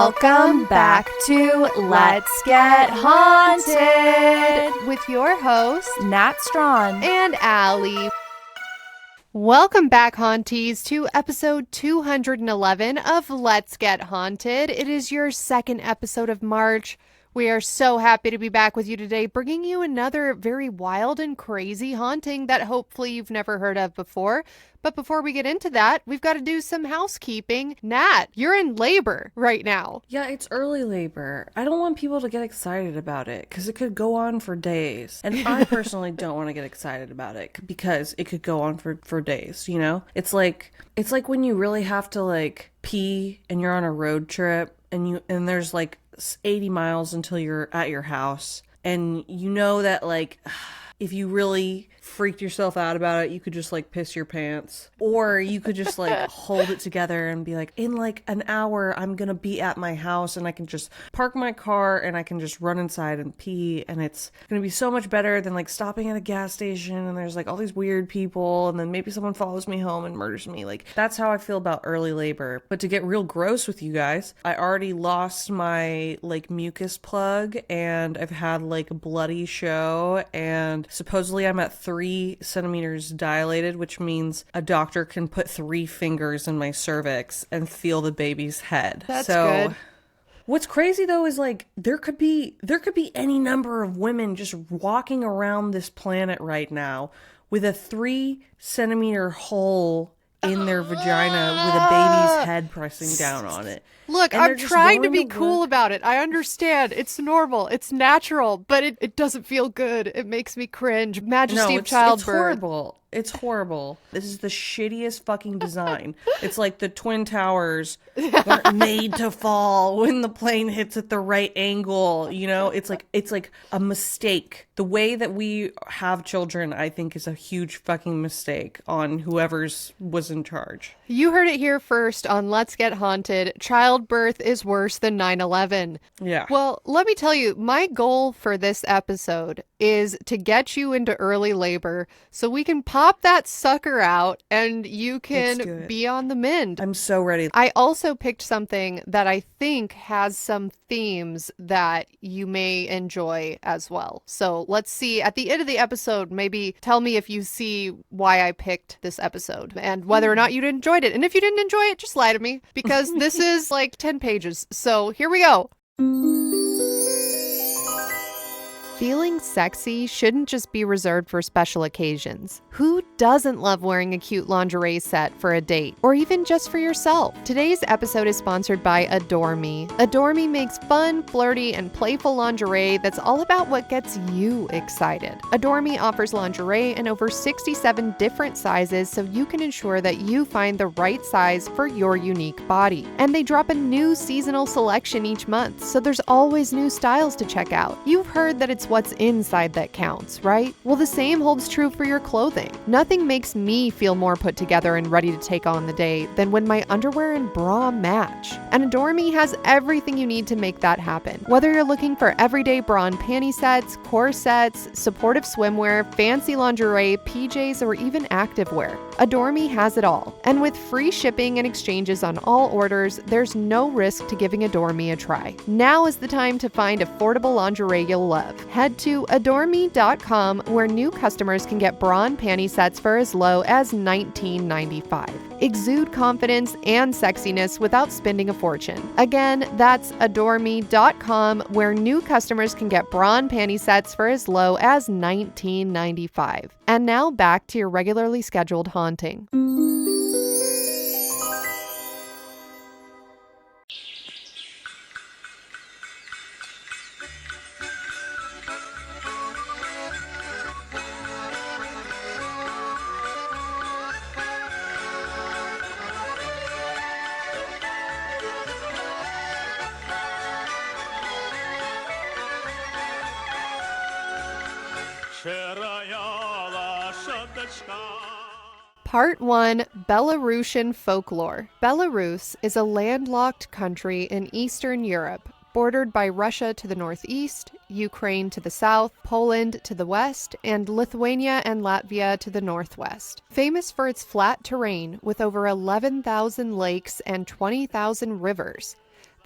Welcome back to Let's Get Haunted with your hosts, Nat Strawn and Allie. Welcome back, Haunties, to episode 211 of Let's Get Haunted. It is your second episode of March. We are so happy to be back with you today, bringing you another very wild and crazy haunting that hopefully you've never heard of before. But before we get into that, we've got to do some housekeeping. Nat, you're in labor right now. Yeah, it's early labor. I don't want people to get excited about it because it could go on for days. And I personally don't want to get excited about it because it could go on for days, you know? It's like when you really have to pee and you're on a road trip and there's 80 miles until you're at your house, and you know that if you really freaked yourself out about it, you could just piss your pants, or you could just hold it together and be in an hour I'm gonna be at my house and I can just park my car and I can just run inside and pee, and it's gonna be so much better than stopping at a gas station and there's all these weird people and then maybe someone follows me home and murders me. That's how I feel about early labor. But to get real gross with you guys, I already lost my mucus plug and I've had a bloody show, and supposedly I'm at 3 centimeters dilated, which means a doctor can put 3 fingers in my cervix and feel the baby's head. That's good. What's crazy though is there could be any number of women just walking around this planet right now with a 3 centimeter hole in their vagina with a baby's head pressing down on it. Look, I'm trying to be cool about it. I understand. It's normal. It's natural, but it doesn't feel good. It makes me cringe. Majesty of childbirth. It's horrible. It's horrible. This is the shittiest fucking design. It's like the Twin Towers weren't made to fall when the plane hits at the right angle. You know, it's like a mistake. The way that we have children, I think, is a huge fucking mistake on whoever's was in charge. You heard it here first on Let's Get Haunted. Childbirth is worse than 9/11. Yeah. Well, let me tell you, my goal for this episode is to get you into early labor so we can pop that sucker out and you can be on the mend. I'm so ready. I also picked something that I think has some themes that you may enjoy as well. So let's see, at the end of the episode, maybe tell me if you see why I picked this episode and whether or not you enjoyed it. And if you didn't enjoy it, just lie to me, because this is 10 pages. So here we go. Feeling sexy shouldn't just be reserved for special occasions. Who doesn't love wearing a cute lingerie set for a date, or even just for yourself? Today's episode is sponsored by Adore Me. Adore Me makes fun, flirty, and playful lingerie that's all about what gets you excited. Adore Me offers lingerie in over 67 different sizes, so you can ensure that you find the right size for your unique body. And they drop a new seasonal selection each month, so there's always new styles to check out. You've heard that it's what's inside that counts, right? Well, the same holds true for your clothing. Nothing makes me feel more put together and ready to take on the day than when my underwear and bra match. And Adore Me has everything you need to make that happen. Whether you're looking for everyday bra and panty sets, corsets, supportive swimwear, fancy lingerie, PJs, or even activewear, Adore Me has it all. And with free shipping and exchanges on all orders, there's no risk to giving Adore Me a try. Now is the time to find affordable lingerie you'll love. Head to adoreme.com, where new customers can get bra and panty sets for as low as $19.95. Exude confidence and sexiness without spending a fortune. Again, that's adoreme.com, where new customers can get bra and panty sets for as low as $19.95. And now back to your regularly scheduled haunting. Part 1, Belarusian Folklore. Belarus is a landlocked country in Eastern Europe, bordered by Russia to the northeast, Ukraine to the south, Poland to the west, and Lithuania and Latvia to the northwest. Famous for its flat terrain with over 11,000 lakes and 20,000 rivers.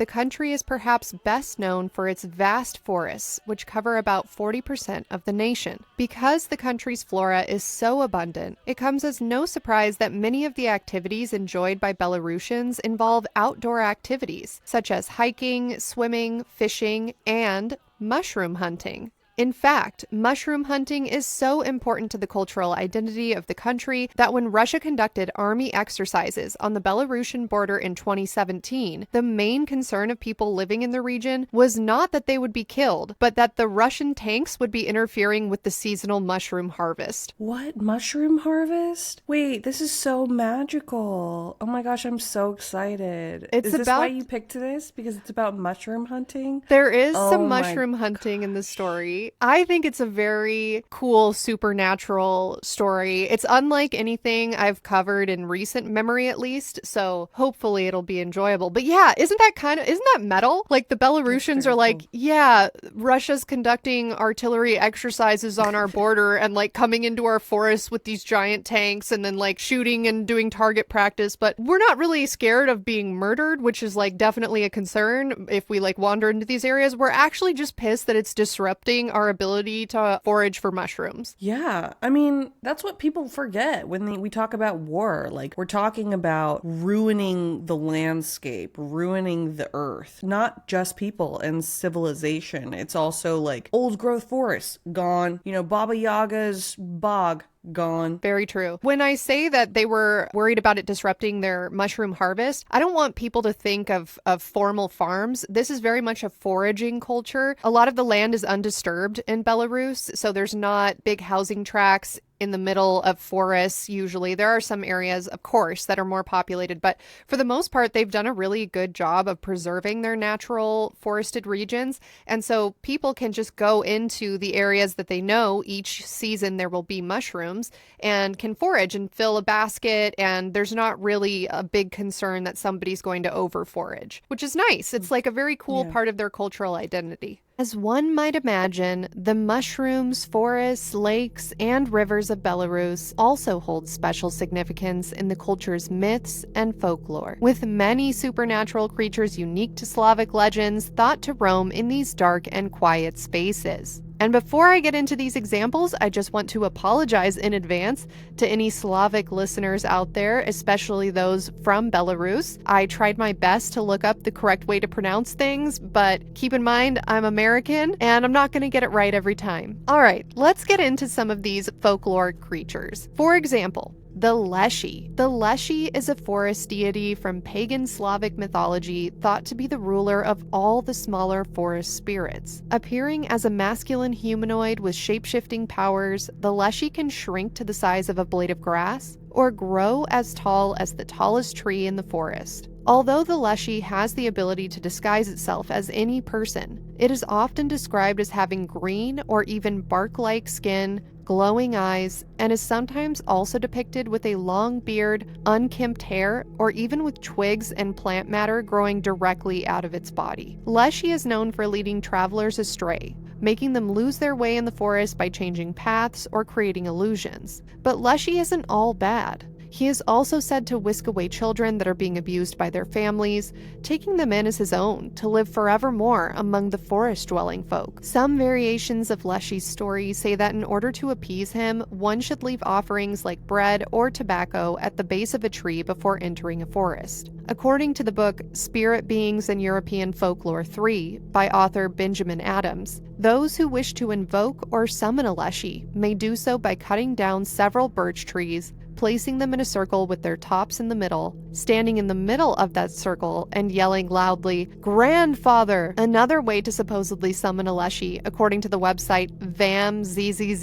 the country is perhaps best known for its vast forests, which cover about 40% of the nation. Because the country's flora is so abundant, it comes as no surprise that many of the activities enjoyed by Belarusians involve outdoor activities, such as hiking, swimming, fishing, and mushroom hunting. In fact, mushroom hunting is so important to the cultural identity of the country that when Russia conducted army exercises on the Belarusian border in 2017, the main concern of people living in the region was not that they would be killed, but that the Russian tanks would be interfering with the seasonal mushroom harvest. What? Mushroom harvest? Wait, this is so magical. Oh my gosh, I'm so excited. Is this why you picked this? Because it's about mushroom hunting? There is some mushroom hunting in the story. I think it's a very cool supernatural story. It's unlike anything I've covered in recent memory, at least, so hopefully it'll be enjoyable. But yeah, isn't that metal? Like the Belarusians are like, yeah, Russia's conducting artillery exercises on our border and like coming into our forests with these giant tanks and then like shooting and doing target practice, but we're not really scared of being murdered, which is like definitely a concern if we like wander into these areas. We're actually just pissed that it's disrupting our ability to forage for mushrooms. Yeah, I mean, that's what people forget when we talk about war. Like, we're talking about ruining the landscape, ruining the earth, not just people and civilization. It's also like old growth forests gone, Baba Yaga's bog gone. Very true. When I say that they were worried about it disrupting their mushroom harvest, I don't want people to think of formal farms. This is very much a foraging culture. A lot of the land is undisturbed in Belarus, so there's not big housing tracts in the middle of forests. Usually there are some areas, of course, that are more populated, but for the most part, they've done a really good job of preserving their natural forested regions. And so people can just go into the areas that they know each season there will be mushrooms and can forage and fill a basket. And there's not really a big concern that somebody's going to over forage, which is nice. It's like a very cool part of their cultural identity. As one might imagine, the mushrooms, forests, lakes, and rivers of Belarus also hold special significance in the culture's myths and folklore, with many supernatural creatures unique to Slavic legends thought to roam in these dark and quiet spaces. And before I get into these examples, I just want to apologize in advance to any Slavic listeners out there, especially those from Belarus. I tried my best to look up the correct way to pronounce things, but keep in mind, I'm American and I'm not going to get it right every time. All right, let's get into some of these folkloric creatures. For example, the Leshy. The Leshy is a forest deity from pagan Slavic mythology thought to be the ruler of all the smaller forest spirits. Appearing as a masculine humanoid with shape-shifting powers, the Leshy can shrink to the size of a blade of grass or grow as tall as the tallest tree in the forest. Although the Leshy has the ability to disguise itself as any person, it is often described as having green or even bark-like skin, glowing eyes, and is sometimes also depicted with a long beard, unkempt hair, or even with twigs and plant matter growing directly out of its body. Leshy is known for leading travelers astray, making them lose their way in the forest by changing paths or creating illusions. But Leshy isn't all bad. He is also said to whisk away children that are being abused by their families, taking them in as his own to live forevermore among the forest-dwelling folk. Some variations of Leshy's story say that in order to appease him, one should leave offerings like bread or tobacco at the base of a tree before entering a forest. According to the book Spirit Beings in European Folklore 3 by author Benjamin Adams, those who wish to invoke or summon a Leshy may do so by cutting down several birch trees, placing them in a circle with their tops in the middle, standing in the middle of that circle and yelling loudly, "Grandfather!" Another way to supposedly summon a Leshy, according to the website vamzzz.com,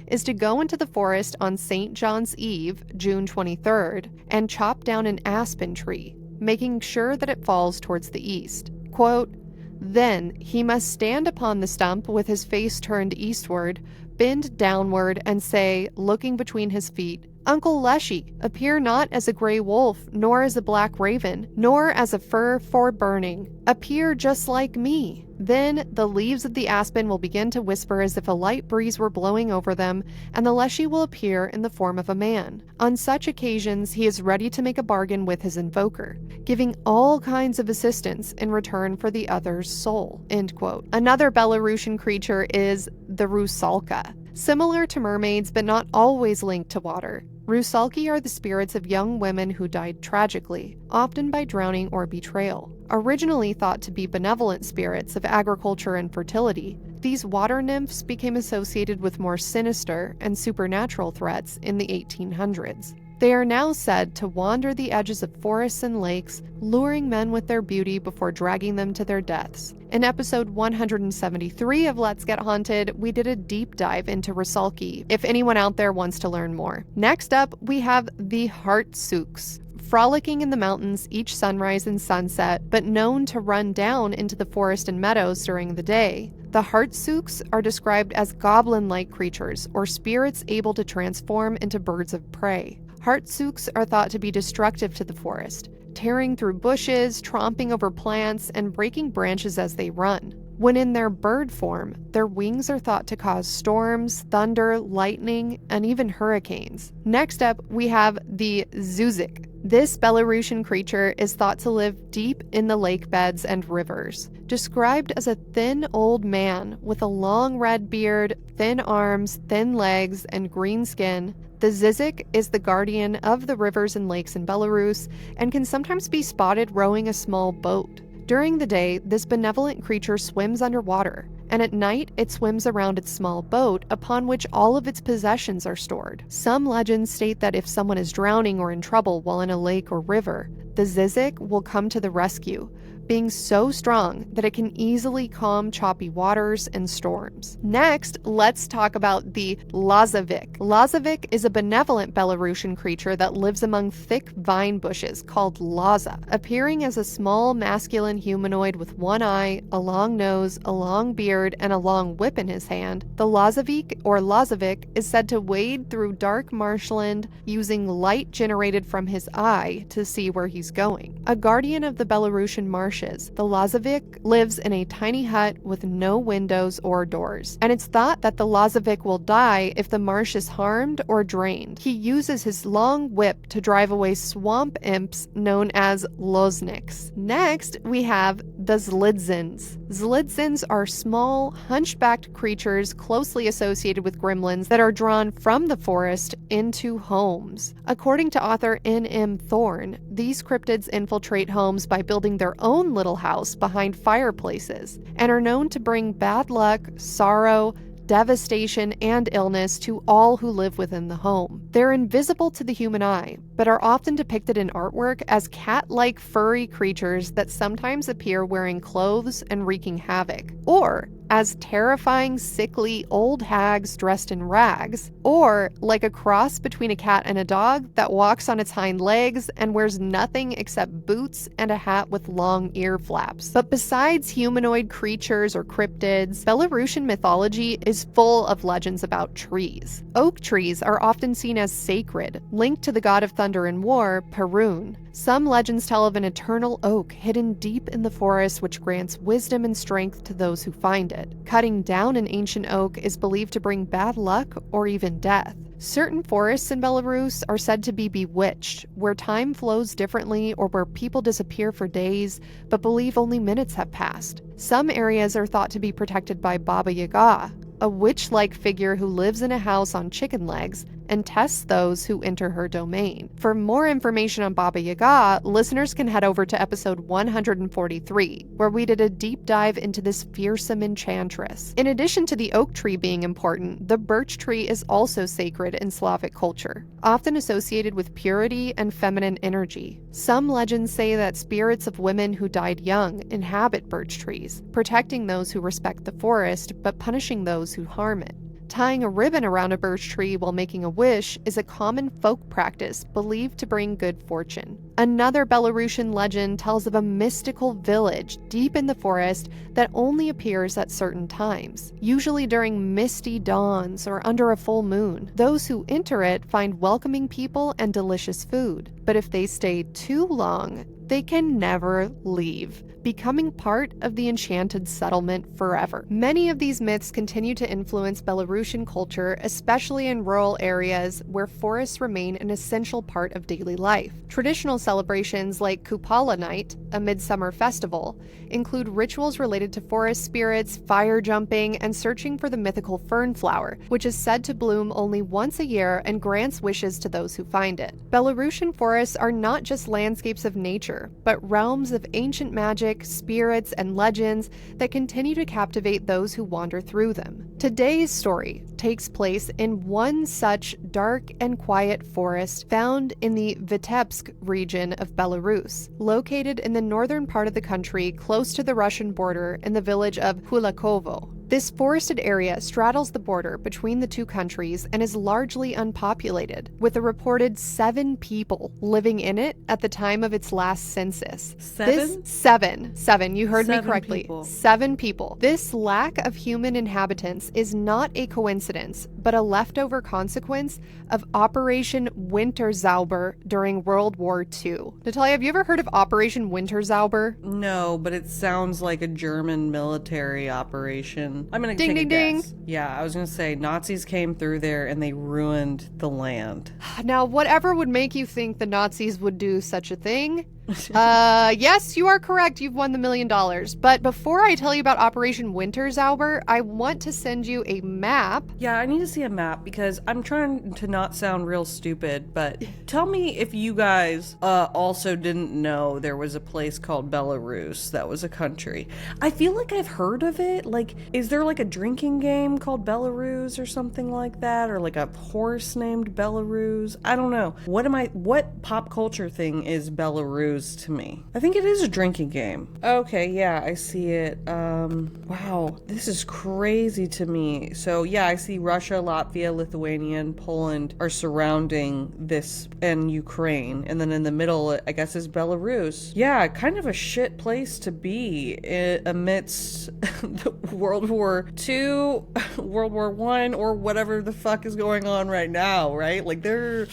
is to go into the forest on St. John's Eve, June 23rd, and chop down an aspen tree, making sure that it falls towards the east. Quote, "Then he must stand upon the stump with his face turned eastward, bend downward, and say, looking between his feet, Uncle Leshy, appear not as a gray wolf, nor as a black raven, nor as a fir for burning. Appear just like me. Then the leaves of the aspen will begin to whisper as if a light breeze were blowing over them, and the Leshy will appear in the form of a man. On such occasions, he is ready to make a bargain with his invoker, giving all kinds of assistance in return for the other's soul." End quote. Another Belarusian creature is the rusalka. Similar to mermaids, but not always linked to water, rusalki are the spirits of young women who died tragically, often by drowning or betrayal. Originally thought to be benevolent spirits of agriculture and fertility, these water nymphs became associated with more sinister and supernatural threats in the 1800s. They are now said to wander the edges of forests and lakes, luring men with their beauty before dragging them to their deaths. In episode 173 of Let's Get Haunted, we did a deep dive into rusalki, if anyone out there wants to learn more. Next up, we have the hartsuks, frolicking in the mountains each sunrise and sunset, but known to run down into the forest and meadows during the day. The hartsuks are described as goblin-like creatures, or spirits able to transform into birds of prey. Hartsuks are thought to be destructive to the forest, tearing through bushes, tromping over plants, and breaking branches as they run. When in their bird form, their wings are thought to cause storms, thunder, lightning, and even hurricanes. Next up, we have the zheuzhyk. This Belarusian creature is thought to live deep in the lake beds and rivers. Described as a thin old man with a long red beard, thin arms, thin legs, and green skin, the zheuzhyk is the guardian of the rivers and lakes in Belarus and can sometimes be spotted rowing a small boat. During the day, this benevolent creature swims underwater, and at night it swims around its small boat upon which all of its possessions are stored. Some legends state that if someone is drowning or in trouble while in a lake or river, the zheuzhyk will come to the rescue, being so strong that it can easily calm choppy waters and storms. Next, let's talk about the Lazavik. Lazavik is a benevolent Belarusian creature that lives among thick vine bushes called laza. Appearing as a small masculine humanoid with one eye, a long nose, a long beard, and a long whip in his hand, the Lazavik or Lazavik is said to wade through dark marshland using light generated from his eye to see where he's going. A guardian of the Belarusian marshes, the Lazavik lives in a tiny hut with no windows or doors, and it's thought that the Lazavik will die if the marsh is harmed or drained. He uses his long whip to drive away swamp imps known as lozniks. Next, we have the Zlydzens. Zlydzens are small, hunchbacked creatures closely associated with gremlins that are drawn from the forest into homes. According to author N.M. Thorne, these cryptids infiltrate homes by building their own little house behind fireplaces and are known to bring bad luck, sorrow, devastation, and illness to all who live within the home. They're invisible to the human eye, but are often depicted in artwork as cat-like furry creatures that sometimes appear wearing clothes and wreaking havoc, or as terrifying, sickly old hags dressed in rags, or like a cross between a cat and a dog that walks on its hind legs and wears nothing except boots and a hat with long ear flaps. But besides humanoid creatures or cryptids, Belarusian mythology is full of legends about trees. Oak trees are often seen as sacred, linked to the god of thunder and war, Perun. Some legends tell of an eternal oak hidden deep in the forest which grants wisdom and strength to those who find it. Cutting down an ancient oak is believed to bring bad luck or even death. Certain forests in Belarus are said to be bewitched, where time flows differently or where people disappear for days, but believe only minutes have passed. Some areas are thought to be protected by Baba Yaga, a witch-like figure who lives in a house on chicken legs and tests those who enter her domain. For more information on Baba Yaga, listeners can head over to episode 143, where we did a deep dive into this fearsome enchantress. In addition to the oak tree being important, the birch tree is also sacred in Slavic culture, often associated with purity and feminine energy. Some legends say that spirits of women who died young inhabit birch trees, protecting those who respect the forest but punishing those who harm it. Tying a ribbon around a birch tree while making a wish is a common folk practice believed to bring good fortune. Another Belarusian legend tells of a mystical village deep in the forest that only appears at certain times, usually during misty dawns or under a full moon. Those who enter it find welcoming people and delicious food, but if they stay too long, they can never leave, becoming part of the enchanted settlement forever. Many of these myths continue to influence Belarusian culture, especially in rural areas where forests remain an essential part of daily life. Traditional celebrations like Kupala Night, a midsummer festival, include rituals related to forest spirits, fire jumping, and searching for the mythical fern flower, which is said to bloom only once a year and grants wishes to those who find it. Belarusian forests are not just landscapes of nature, but realms of ancient magic, spirits, and legends that continue to captivate those who wander through them. Today's story takes place in one such dark and quiet forest found in the Vitebsk region of Belarus, located in the northern part of the country close to the Russian border in the village of Kulakovo. This forested area straddles the border between the two countries and is largely unpopulated, with a reported 7 people living in it at the time of its last census. 7? Seven. You heard me 7 correctly. people. 7 people. This lack of human inhabitants is not a coincidence, but a leftover consequence of Operation Winterzauber during World War II. Natalia, have you ever heard of Operation Winterzauber? No, but it sounds like a German military operation. I'm gonna Ding, take a ding, guess. Yeah, I was gonna say Nazis came through there and they ruined the land. Now, whatever would make you think the Nazis would do such a thing? Yes, you are correct. You've won the $1 million. But before I tell you about Operation Winterzauber, I want to send you a map. Yeah, I need to see a map because I'm trying to not sound real stupid, but tell me if you guys also didn't know there was a place called Belarus that was a country. I feel like I've heard of it. Like, is there like a drinking game called Belarus or something like that? Or like a horse named Belarus? I don't know. What pop culture thing is Belarus to me? I think it is a drinking game. Okay, yeah, I see it. Wow, this is crazy to me. So yeah, I see Russia, Latvia, Lithuania, and Poland are surrounding this, and Ukraine, and then in the middle, I guess, is Belarus. Yeah, kind of a shit place to be amidst the World War II, World War I, or whatever the fuck is going on right now, right? Like, they're...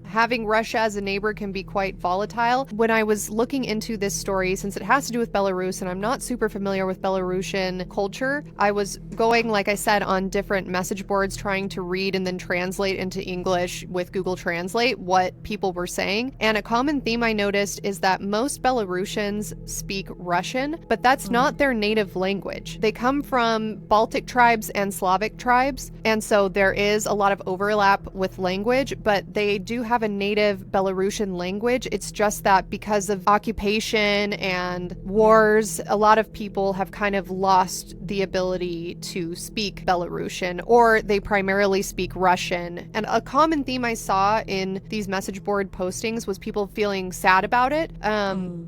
Having Russia as a neighbor can be quite volatile. When I was looking into this story, since it has to do with Belarus and I'm not super familiar with Belarusian culture, I was going, like I said, on different message boards trying to read and then translate into English with Google Translate what people were saying. And a common theme I noticed is that most Belarusians speak Russian, but that's not their native language. They come from Baltic tribes and Slavic tribes, and so there is a lot of overlap with language, but they do have a native Belarusian language. It's just that because of occupation and wars, a lot of people have kind of lost the ability to speak Belarusian, or they primarily speak Russian. And a common theme I saw in these message board postings was people feeling sad about it.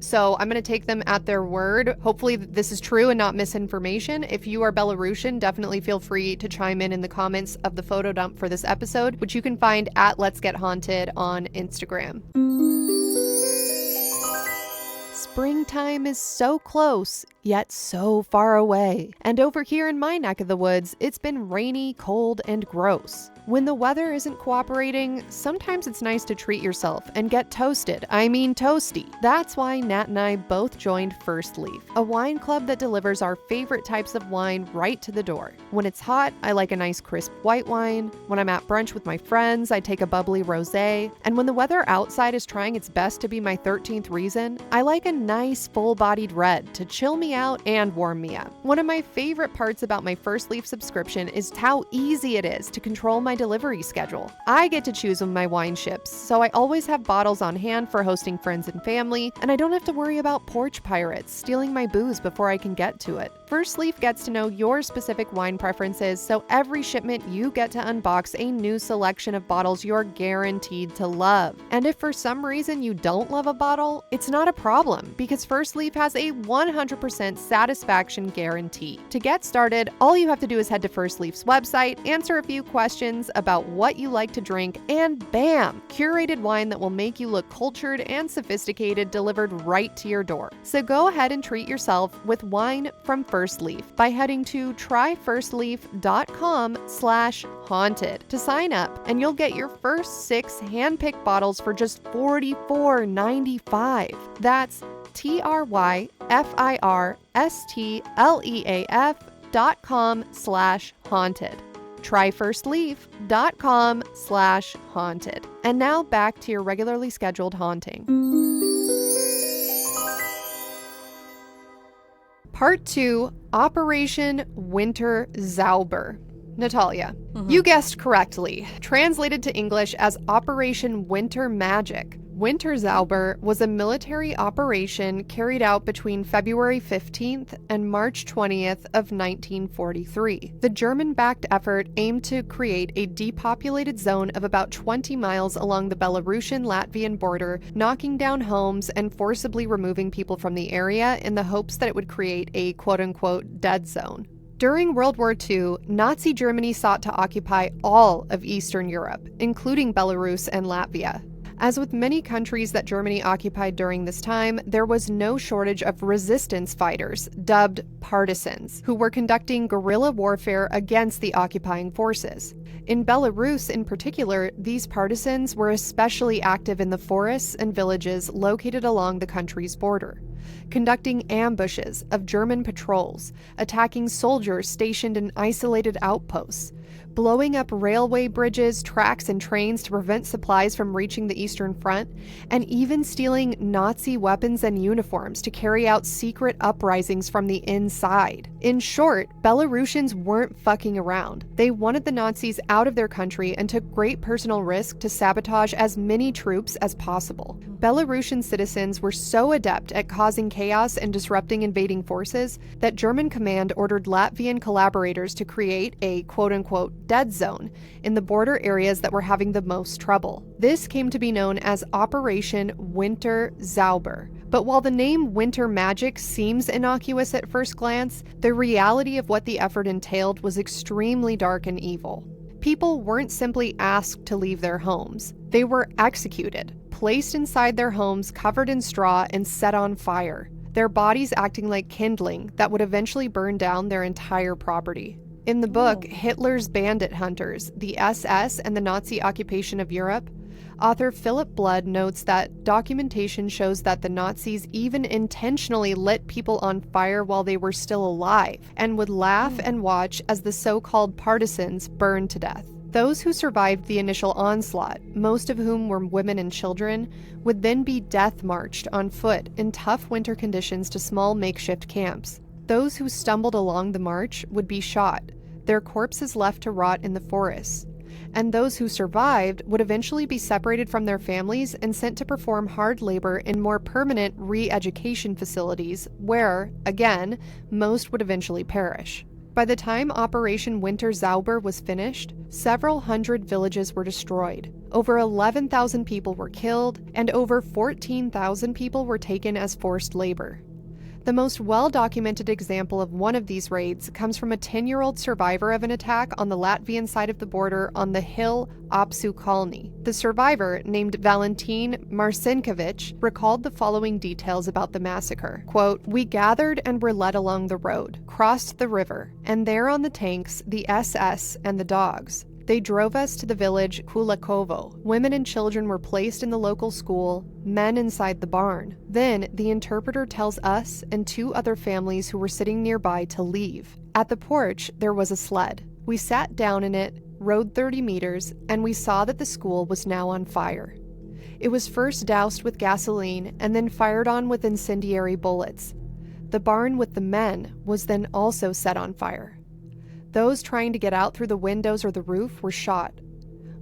So I'm going to take them at their word. Hopefully this is true and not misinformation. If you are Belarusian, definitely feel free to chime in the comments of the photo dump for this episode, which you can find at Let's Get Haunted on Instagram. Springtime is so close, yet so far away. And over here in my neck of the woods, it's been rainy, cold, and gross. When the weather isn't cooperating, sometimes it's nice to treat yourself and get toasted. I mean toasty. That's why Nat and I both joined First Leaf, a wine club that delivers our favorite types of wine right to the door. When it's hot, I like a nice crisp white wine. When I'm at brunch with my friends, I take a bubbly rosé. And when the weather outside is trying its best to be my 13th reason, I like a nice full-bodied red to chill me out and warm me up. One of my favorite parts about my First Leaf subscription is how easy it is to control my delivery schedule. I get to choose when my wine ships, so I always have bottles on hand for hosting friends and family, and I don't have to worry about porch pirates stealing my booze before I can get to it. First Leaf gets to know your specific wine preferences, so every shipment you get to unbox a new selection of bottles you're guaranteed to love. And if for some reason you don't love a bottle, it's not a problem, because First Leaf has a 100% satisfaction guarantee. To get started, all you have to do is head to First Leaf's website, answer a few questions about what you like to drink, and bam! Curated wine that will make you look cultured and sophisticated delivered right to your door. So go ahead and treat yourself with wine from First Leaf by heading to tryfirstleaf.com/haunted to sign up, and you'll get your first 6 hand-picked bottles for just $44.95. That's tryfirstleaf.com/haunted. tryfirstleaf.com/haunted. And now back to your regularly scheduled haunting. Part 2, Operation Winterzauber. Natalia, you guessed correctly. Translated to English as Operation Winter Magic. Winterzauber was a military operation carried out between February 15th and March 20th of 1943. The German-backed effort aimed to create a depopulated zone of about 20 miles along the Belarusian-Latvian border, knocking down homes and forcibly removing people from the area in the hopes that it would create a quote-unquote dead zone. During World War II, Nazi Germany sought to occupy all of Eastern Europe, including Belarus and Latvia. As with many countries that Germany occupied during this time, there was no shortage of resistance fighters, dubbed partisans, who were conducting guerrilla warfare against the occupying forces. In Belarus in particular, these partisans were especially active in the forests and villages located along the country's border, conducting ambushes of German patrols, attacking soldiers stationed in isolated outposts, blowing up railway bridges, tracks, and trains to prevent supplies from reaching the Eastern Front, and even stealing Nazi weapons and uniforms to carry out secret uprisings from the inside. In short, Belarusians weren't fucking around. They wanted the Nazis out of their country and took great personal risk to sabotage as many troops as possible. Belarusian citizens were so adept at causing chaos and disrupting invading forces that German command ordered Latvian collaborators to create a quote-unquote dead zone in the border areas that were having the most trouble. This came to be known as Operation Winterzauber. But while the name Winter Magic seems innocuous at first glance, the reality of what the effort entailed was extremely dark and evil. People weren't simply asked to leave their homes. They were executed, placed inside their homes covered in straw and set on fire, their bodies acting like kindling that would eventually burn down their entire property. In the book, Hitler's Bandit Hunters, the SS and the Nazi Occupation of Europe, author Philip Blood notes that documentation shows that the Nazis even intentionally lit people on fire while they were still alive, and would laugh and watch as the so-called partisans burned to death. Those who survived the initial onslaught, most of whom were women and children, would then be death-marched on foot in tough winter conditions to small makeshift camps. Those who stumbled along the march would be shot, their corpses left to rot in the forests. And those who survived would eventually be separated from their families and sent to perform hard labor in more permanent re-education facilities where, again, most would eventually perish. By the time Operation Winterzauber was finished, several hundred villages were destroyed. Over 11,000 people were killed, and over 14,000 people were taken as forced labor. The most well-documented example of one of these raids comes from a 10-year-old survivor of an attack on the Latvian side of the border on the hill Apsukalni. The survivor, named Valentin Marcinkiewicz, recalled the following details about the massacre. Quote, "We gathered and were led along the road, crossed the river, and there on the tanks, the SS and the dogs. They drove us to the village Kulakovo. Women and children were placed in the local school, men inside the barn. Then the interpreter tells us and 2 other families who were sitting nearby to leave. At the porch, there was a sled. We sat down in it, rode 30 meters, and we saw that the school was now on fire. It was first doused with gasoline and then fired on with incendiary bullets. The barn with the men was then also set on fire. Those trying to get out through the windows or the roof were shot.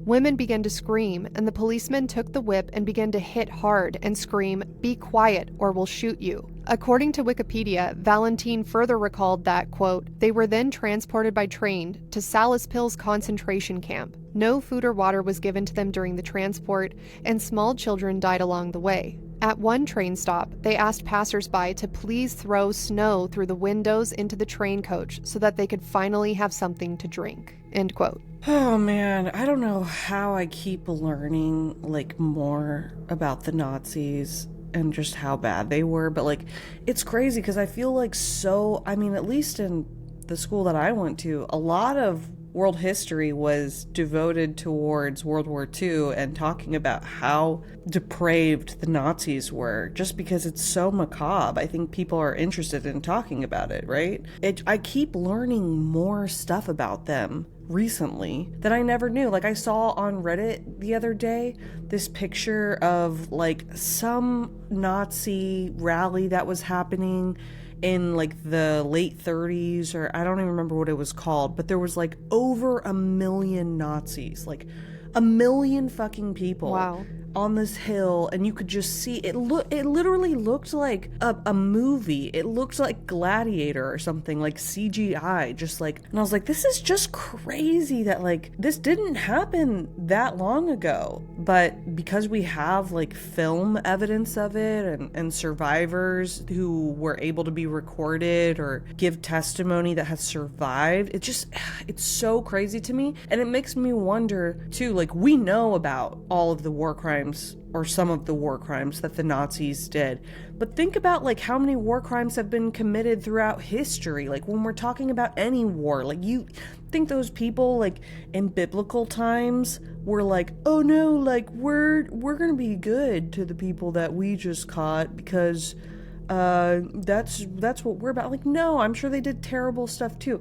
Women began to scream, and the policemen took the whip and began to hit hard and scream, 'Be quiet or we'll shoot you.' According to Wikipedia, Valentin further recalled that, quote, they were then transported by train to Salaspils concentration camp. No food or water was given to them during the transport, and small children died along the way. At one train stop, they asked passersby to please throw snow through the windows into the train coach so that they could finally have something to drink. End quote. Oh man, I don't know how I keep learning like more about the Nazis and just how bad they were, but like it's crazy because I feel like at least in the school that I went to, a lot of world history was devoted towards World War II and talking about how depraved the Nazis were, just because it's so macabre. I think people are interested in talking about it, right? I keep learning more stuff about them recently that I never knew. Like I saw on Reddit the other day this picture of like some Nazi rally that was happening in like the late 30s, or I don't even remember what it was called, but there was like over 1 million Nazis, like 1 million fucking people. Wow. On this hill, and you could just see it literally looked like a movie. It looked like Gladiator or something, like CGI, just like, and I was like, this is just crazy that like this didn't happen that long ago. But because we have like film evidence of it and survivors who were able to be recorded or give testimony that has survived, it's so crazy to me. And it makes me wonder too, like we know about all of the war crimes, or some of the war crimes that the Nazis did, but think about like how many war crimes have been committed throughout history. Like when we're talking about any war, like you think those people like in biblical times were like, oh no, like we're gonna be good to the people that we just caught because that's what we're about. Like, no, I'm sure they did terrible stuff too.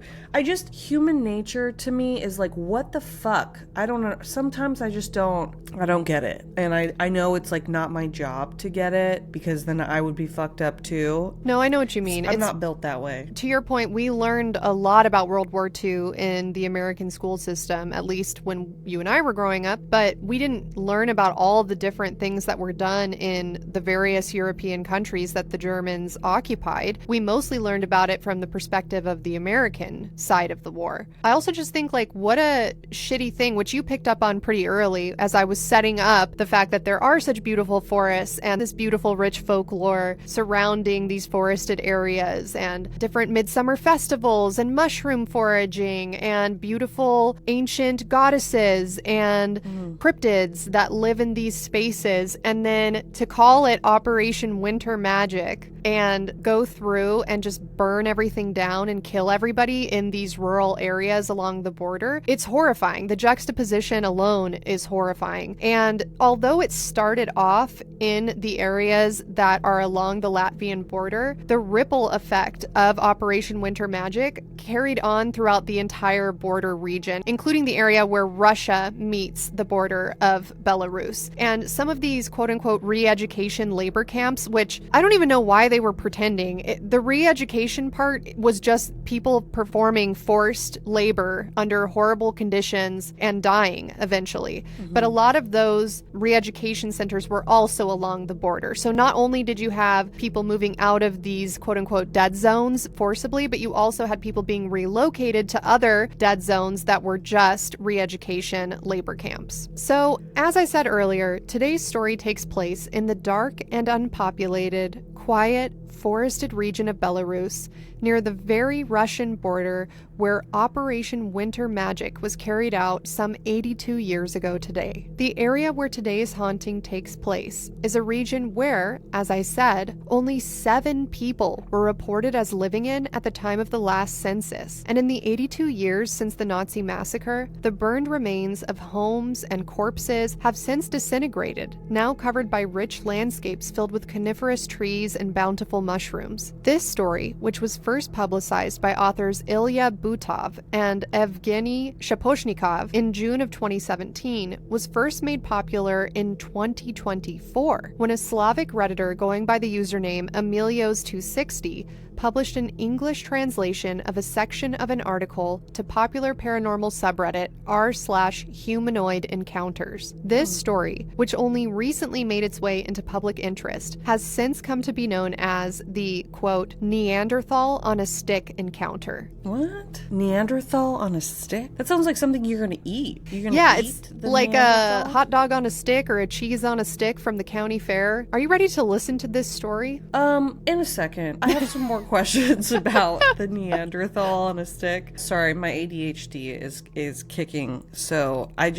Human nature to me is like, what the fuck? I don't know. Sometimes I don't get it. And I know it's like not my job to get it, because then I would be fucked up too. No, I know what you mean. I'm not built that way. To your point, we learned a lot about World War II in the American school system, at least when you and I were growing up, but we didn't learn about all the different things that were done in the various European countries that the Germans occupied. We mostly learned about it from the perspective of the American side of the war. I also just think like what a shitty thing, which you picked up on pretty early as I was setting up the fact that there are such beautiful forests and this beautiful rich folklore surrounding these forested areas, and different midsummer festivals and mushroom foraging and beautiful ancient goddesses and cryptids that live in these spaces. And then to call it Operation Winter Magic and go through and just burn everything down and kill everybody in these rural areas along the border, it's horrifying. The juxtaposition alone is horrifying. And although it started off in the areas that are along the Latvian border, the ripple effect of Operation Winter Magic carried on throughout the entire border region, including the area where Russia meets the border of Belarus. And some of these quote-unquote re-education labor camps, which I don't even know why they were pretending. The re-education part was just people performing forced labor under horrible conditions and dying eventually. But a lot of those re-education centers were also along the border. So not only did you have people moving out of these quote-unquote dead zones forcibly, but you also had people being relocated to other dead zones that were just re-education labor camps. So, as I said earlier, today's story takes place in the dark and unpopulated, quiet, forested region of Belarus, near the very Russian border where Operation Winter Magic was carried out some 82 years ago today. The area where today's haunting takes place is a region where, as I said, only 7 people were reported as living in at the time of the last census. And in the 82 years since the Nazi massacre, the burned remains of homes and corpses have since disintegrated, now covered by rich landscapes filled with coniferous trees and bountiful mushrooms. This story, which was first publicized by authors Ilya Butov and Evgeny Shaposhnikov in June of 2017, was first made popular in 2024 when a Slavic Redditor going by the username Emilios260 published an English translation of a section of an article to popular paranormal subreddit r/humanoid encounters. This story, which only recently made its way into public interest, has since come to be known as as the, quote, Neanderthal on a Stick encounter. What? Neanderthal on a stick? That sounds like something you're gonna eat. You're gonna eat it's the like Neanderthal? a hot dog on a stick or a cheese on a stick from the county fair. Are you ready to listen to this story? In a second. I have some more questions about the Neanderthal on a stick. Sorry, my ADHD is kicking, so I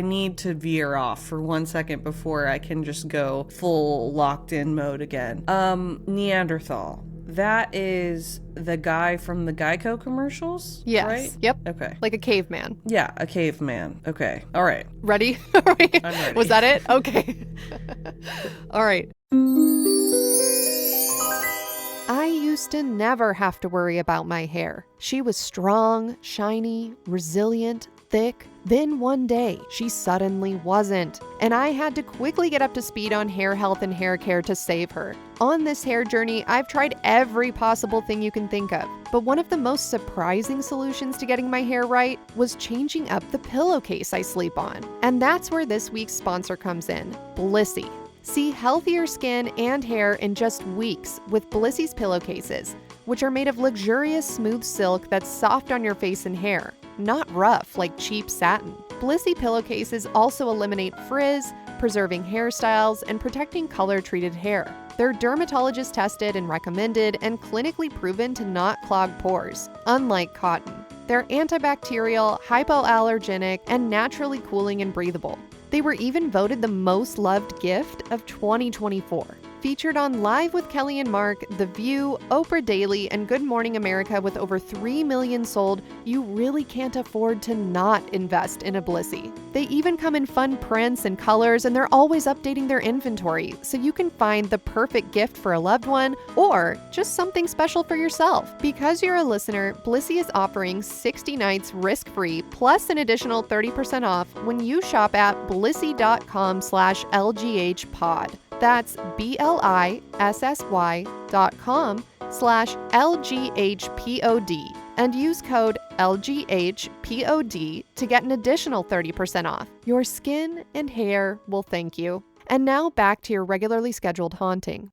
need to veer off for 1 second before I can just go full locked in mode again. Neanderthal. That is the guy from the Geico commercials? Yes. Right? Yep. Okay. Like a caveman. Yeah, a caveman. Okay. All right. Ready? I'm ready. Was that it? Okay. All right. I used to never have to worry about my hair. She was strong, shiny, resilient, thick. Then one day, she suddenly wasn't, and I had to quickly get up to speed on hair health and hair care to save her. On this hair journey, I've tried every possible thing you can think of, but one of the most surprising solutions to getting my hair right was changing up the pillowcase I sleep on. And that's where this week's sponsor comes in, BLISSY. See healthier skin and hair in just weeks with BLISSY's pillowcases, which are made of luxurious smooth silk that's soft on your face and hair, not rough like cheap satin. BLISSY pillowcases also eliminate frizz, preserving hairstyles, and protecting color-treated hair. They're dermatologist tested and recommended and clinically proven to not clog pores, unlike cotton. They're antibacterial, hypoallergenic, and naturally cooling and breathable. They were even voted the most loved gift of 2024. Featured on Live with Kelly and Mark, The View, Oprah Daily, and Good Morning America with over 3 million sold, you really can't afford to not invest in a BLISSY. They even come in fun prints and colors, and they're always updating their inventory, so you can find the perfect gift for a loved one or just something special for yourself. Because you're a listener, BLISSY is offering 60 nights risk-free plus an additional 30% off when you shop at blissy.com/LGHpod. That's BLISSY.com/LGHPOD and use code LGHPOD to get an additional 30% off. Your skin and hair will thank you. And now back to your regularly scheduled haunting.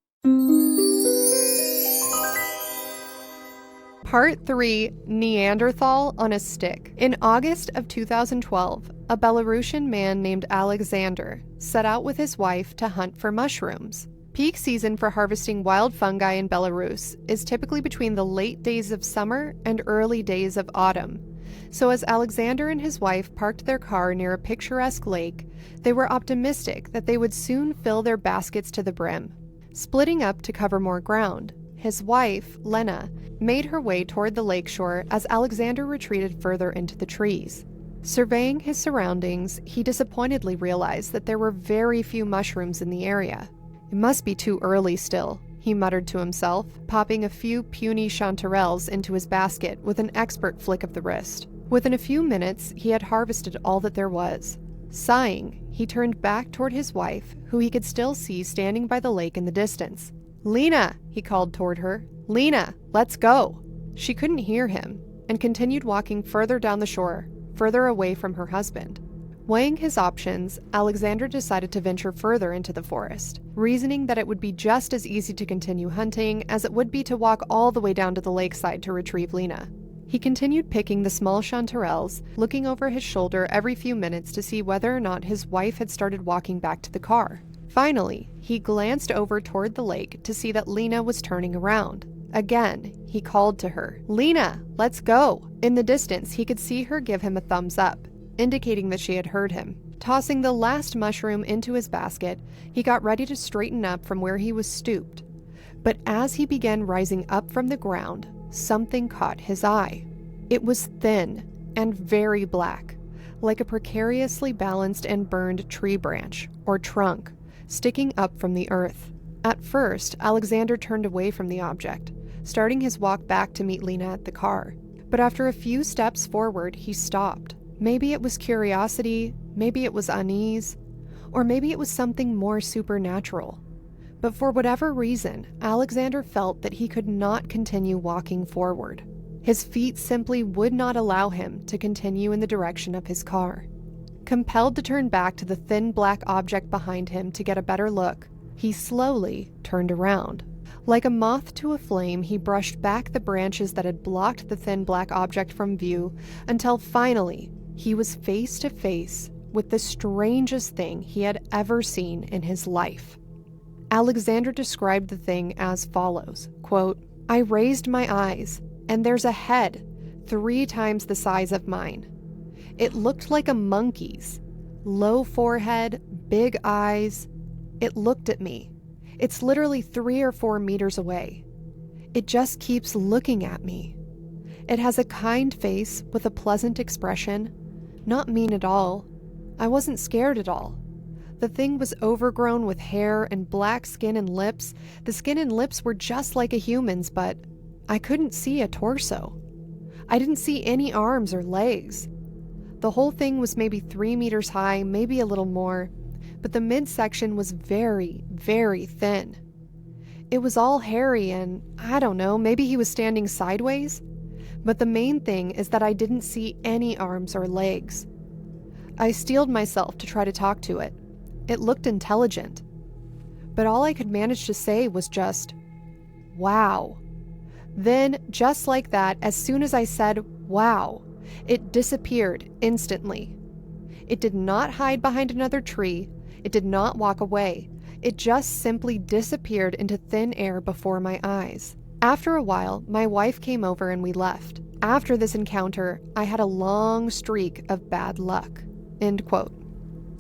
Part 3, Neanderthal on a Stick. In August of 2012, a Belarusian man named Alexander set out with his wife to hunt for mushrooms. Peak season for harvesting wild fungi in Belarus is typically between the late days of summer and early days of autumn. So as Alexander and his wife parked their car near a picturesque lake, they were optimistic that they would soon fill their baskets to the brim. Splitting up to cover more ground, his wife, Lena, made her way toward the lakeshore as Alexander retreated further into the trees. Surveying his surroundings, he disappointedly realized that there were very few mushrooms in the area. It must be too early still, he muttered to himself, popping a few puny chanterelles into his basket with an expert flick of the wrist. Within a few minutes, he had harvested all that there was. Sighing, he turned back toward his wife, who he could still see standing by the lake in the distance. "Lena," he called toward her. "Lena, let's go." She couldn't hear him and continued walking further down the shore, further away from her husband. Weighing his options, Alexander decided to venture further into the forest, reasoning that it would be just as easy to continue hunting as it would be to walk all the way down to the lakeside to retrieve Lena. He continued picking the small chanterelles, looking over his shoulder every few minutes to see whether or not his wife had started walking back to the car. Finally, he glanced over toward the lake to see that Lena was turning around. Again, he called to her, "Lena, let's go." In the distance, he could see her give him a thumbs up, indicating that she had heard him. Tossing the last mushroom into his basket, he got ready to straighten up from where he was stooped. But as he began rising up from the ground, something caught his eye. It was thin and very black, like a precariously balanced and burned tree branch, or trunk, sticking up from the earth. At first, Alexander turned away from the object, starting his walk back to meet Lena at the car. But after a few steps forward, he stopped. Maybe it was curiosity, maybe it was unease, or maybe it was something more supernatural. But for whatever reason, Alexander felt that he could not continue walking forward. His feet simply would not allow him to continue in the direction of his car. Compelled to turn back to the thin black object behind him to get a better look, he slowly turned around. Like a moth to a flame, he brushed back the branches that had blocked the thin black object from view until finally he was face to face with the strangest thing he had ever seen in his life. Alexander described the thing as follows, quote, "I raised my eyes, and there's a head 3 times the size of mine. It looked like a monkey's. Low forehead, big eyes. It looked at me. It's literally 3 or 4 meters away. It just keeps looking at me. It has a kind face with a pleasant expression. Not mean at all. I wasn't scared at all. The thing was overgrown with hair and black skin and lips. The skin and lips were just like a human's, but I couldn't see a torso. I didn't see any arms or legs. The whole thing was maybe 3 meters high, maybe a little more, but the midsection was very, very thin. It was all hairy and, I don't know, maybe he was standing sideways? But the main thing is that I didn't see any arms or legs. I steeled myself to try to talk to it. It looked intelligent. But all I could manage to say was just, wow. Then, just like that, as soon as I said, wow, it disappeared instantly. It did not hide behind another tree. It did not walk away. It just simply disappeared into thin air before my eyes. After a while, my wife came over and we left. After this encounter, I had a long streak of bad luck." End quote.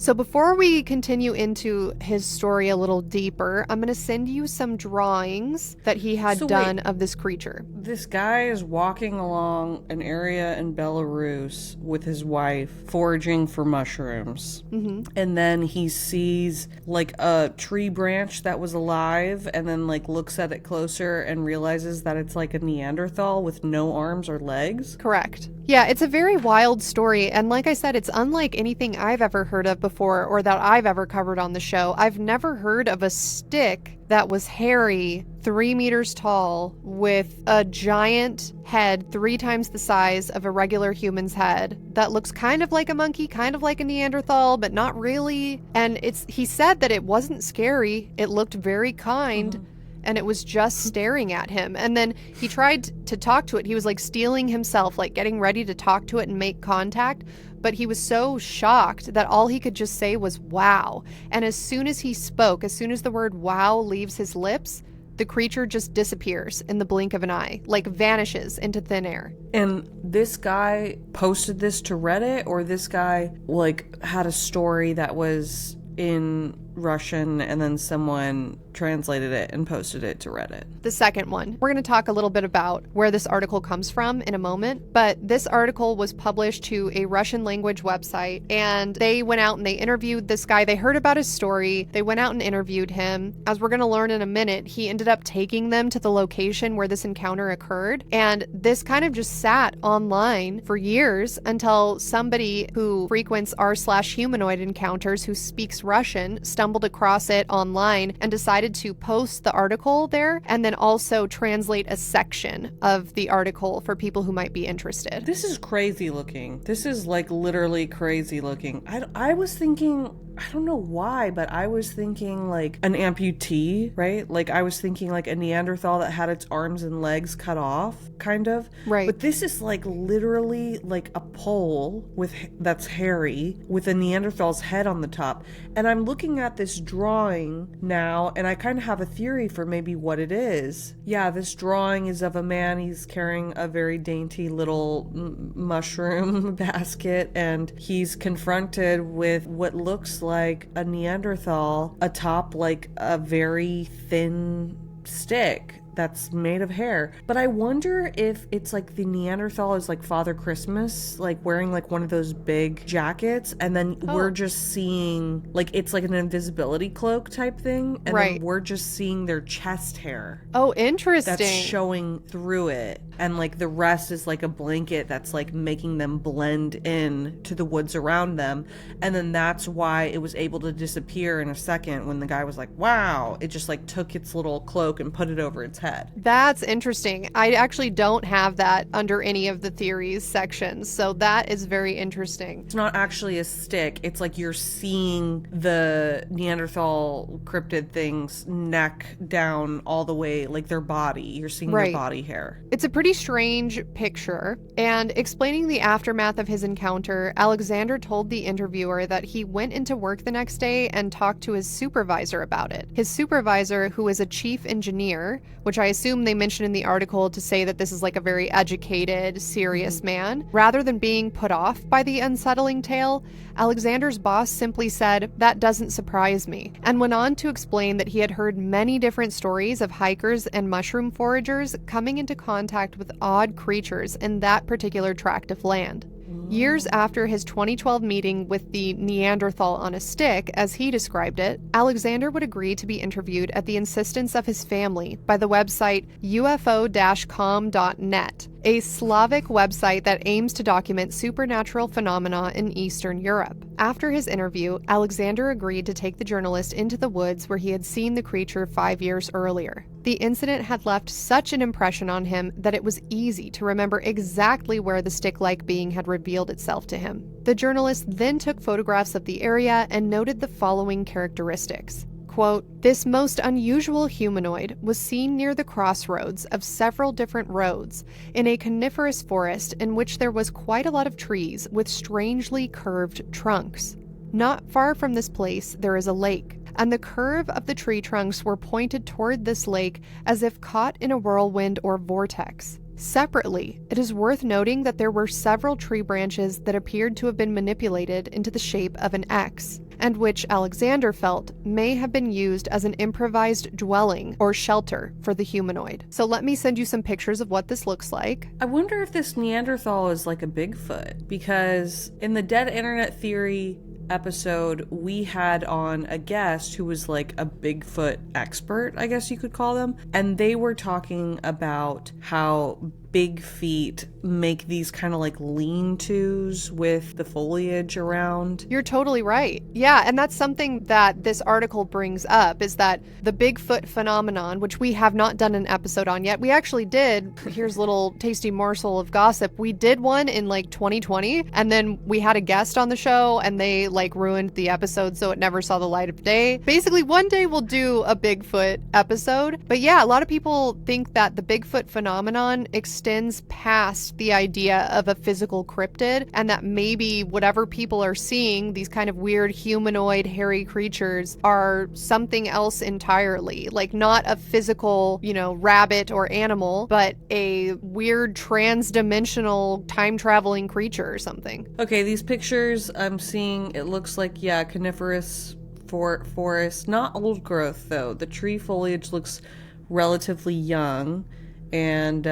So before we continue into his story a little deeper, I'm going to send you some drawings that he had done of this creature. This guy is walking along an area in Belarus with his wife, foraging for mushrooms. Mm-hmm. And then he sees like a tree branch that was alive and then like looks at it closer and realizes that it's like a Neanderthal with no arms or legs. Correct. Yeah, it's a very wild story. And like I said, it's unlike anything I've ever heard of before or that I've ever covered on the show. I've never heard of a stick that was hairy, 3 meters tall, with a giant head 3 times the size of a regular human's head that looks kind of like a monkey, kind of like a Neanderthal, but not really. And he said that it wasn't scary. It looked very kind. Mm-hmm. And it was just staring at him. And then he tried to talk to it. He was like steeling himself, like getting ready to talk to it and make contact. But he was so shocked that all he could just say was, wow. And as soon as he spoke, as soon as the word wow leaves his lips, the creature just disappears in the blink of an eye, like vanishes into thin air. And this guy posted this to Reddit, or this guy like had a story that was in Russian and then someone translated it and posted it to Reddit? The second one. We're going to talk a little bit about where this article comes from in a moment, but this article was published to a Russian language website, and they went out and they interviewed this guy. They heard about his story. They went out and interviewed him. As we're going to learn in a minute, he ended up taking them to the location where this encounter occurred, and this kind of just sat online for years until somebody who frequents r/humanoid encounters, who speaks Russian, stumbled across it online and decided to post the article there and then also translate a section of the article for people who might be interested. This is crazy looking. This is like literally crazy looking. I was thinking, I don't know why, but I was thinking like an amputee, right? Like I was thinking like a Neanderthal that had its arms and legs cut off, kind of. Right. But this is like literally like a pole that's hairy with a Neanderthal's head on the top. And I'm looking at this drawing now, and I kind of have a theory for maybe what it is. Yeah, this drawing is of a man. He's carrying a very dainty little mushroom basket, and he's confronted with what looks like a Neanderthal atop like a very thin stick that's made of hair. But I wonder if it's like the Neanderthal is like Father Christmas, like wearing like one of those big jackets, and then we're just seeing like it's like an invisibility cloak type thing, and then we're just seeing their chest hair. Oh, interesting. That's showing through it. And like the rest is like a blanket that's like making them blend in to the woods around them. And then that's why it was able to disappear in a second when the guy was like, wow. It just like took its little cloak and put it over its head. head. That's interesting. I actually don't have that under any of the theories sections, so that is very interesting. It's not actually a stick. It's like you're seeing the Neanderthal cryptid thing's neck down all the way, like their body. You're seeing their body hair. It's a pretty strange picture, and explaining the aftermath of his encounter, Alexander told the interviewer that he went into work the next day and talked to his supervisor about it. His supervisor, who is a chief engineer, which I assume they mentioned in the article to say that this is like a very educated, serious man. Rather than being put off by the unsettling tale, Alexander's boss simply said, "That doesn't surprise me," and went on to explain that he had heard many different stories of hikers and mushroom foragers coming into contact with odd creatures in that particular tract of land. Years after his 2012 meeting with the Neanderthal on a Stick, as he described it, Alexander would agree to be interviewed at the insistence of his family by the website ufo-com.net, a Slavic website that aims to document supernatural phenomena in Eastern Europe. After his interview, Alexander agreed to take the journalist into the woods where he had seen the creature 5 years earlier. The incident had left such an impression on him that it was easy to remember exactly where the stick-like being had revealed itself to him. The journalist then took photographs of the area and noted the following characteristics. Quote, "This most unusual humanoid was seen near the crossroads of several different roads in a coniferous forest in which there was quite a lot of trees with strangely curved trunks. Not far from this place there is a lake, and the curve of the tree trunks were pointed toward this lake as if caught in a whirlwind or vortex. Separately, it is worth noting that there were several tree branches that appeared to have been manipulated into the shape of an X, and which Alexander felt may have been used as an improvised dwelling or shelter for the humanoid." So let me send you some pictures of what this looks like. I wonder if this Neanderthal is like a Bigfoot, because in the Dead Internet Theory episode, we had on a guest who was like a Bigfoot expert, I guess you could call them, and they were talking about how big feet make these kind of like lean-tos with the foliage around. You're totally right. Yeah, and that's something that this article brings up, is that the Bigfoot phenomenon, which we have not done an episode on yet. We actually did, here's a little tasty morsel of gossip, we did one in like 2020, and then we had a guest on the show and they like ruined the episode, so it never saw the light of day. Basically, one day we'll do a Bigfoot episode. But yeah, a lot of people think that the Bigfoot phenomenon extends past the idea of a physical cryptid, and that maybe whatever people are seeing, these kind of weird humanoid hairy creatures, are something else entirely. Like not a physical, rabbit or animal, but a weird trans-dimensional time-traveling creature or something. Okay, these pictures I'm seeing, it looks like, coniferous forest. Not old growth, though. The tree foliage looks relatively young. And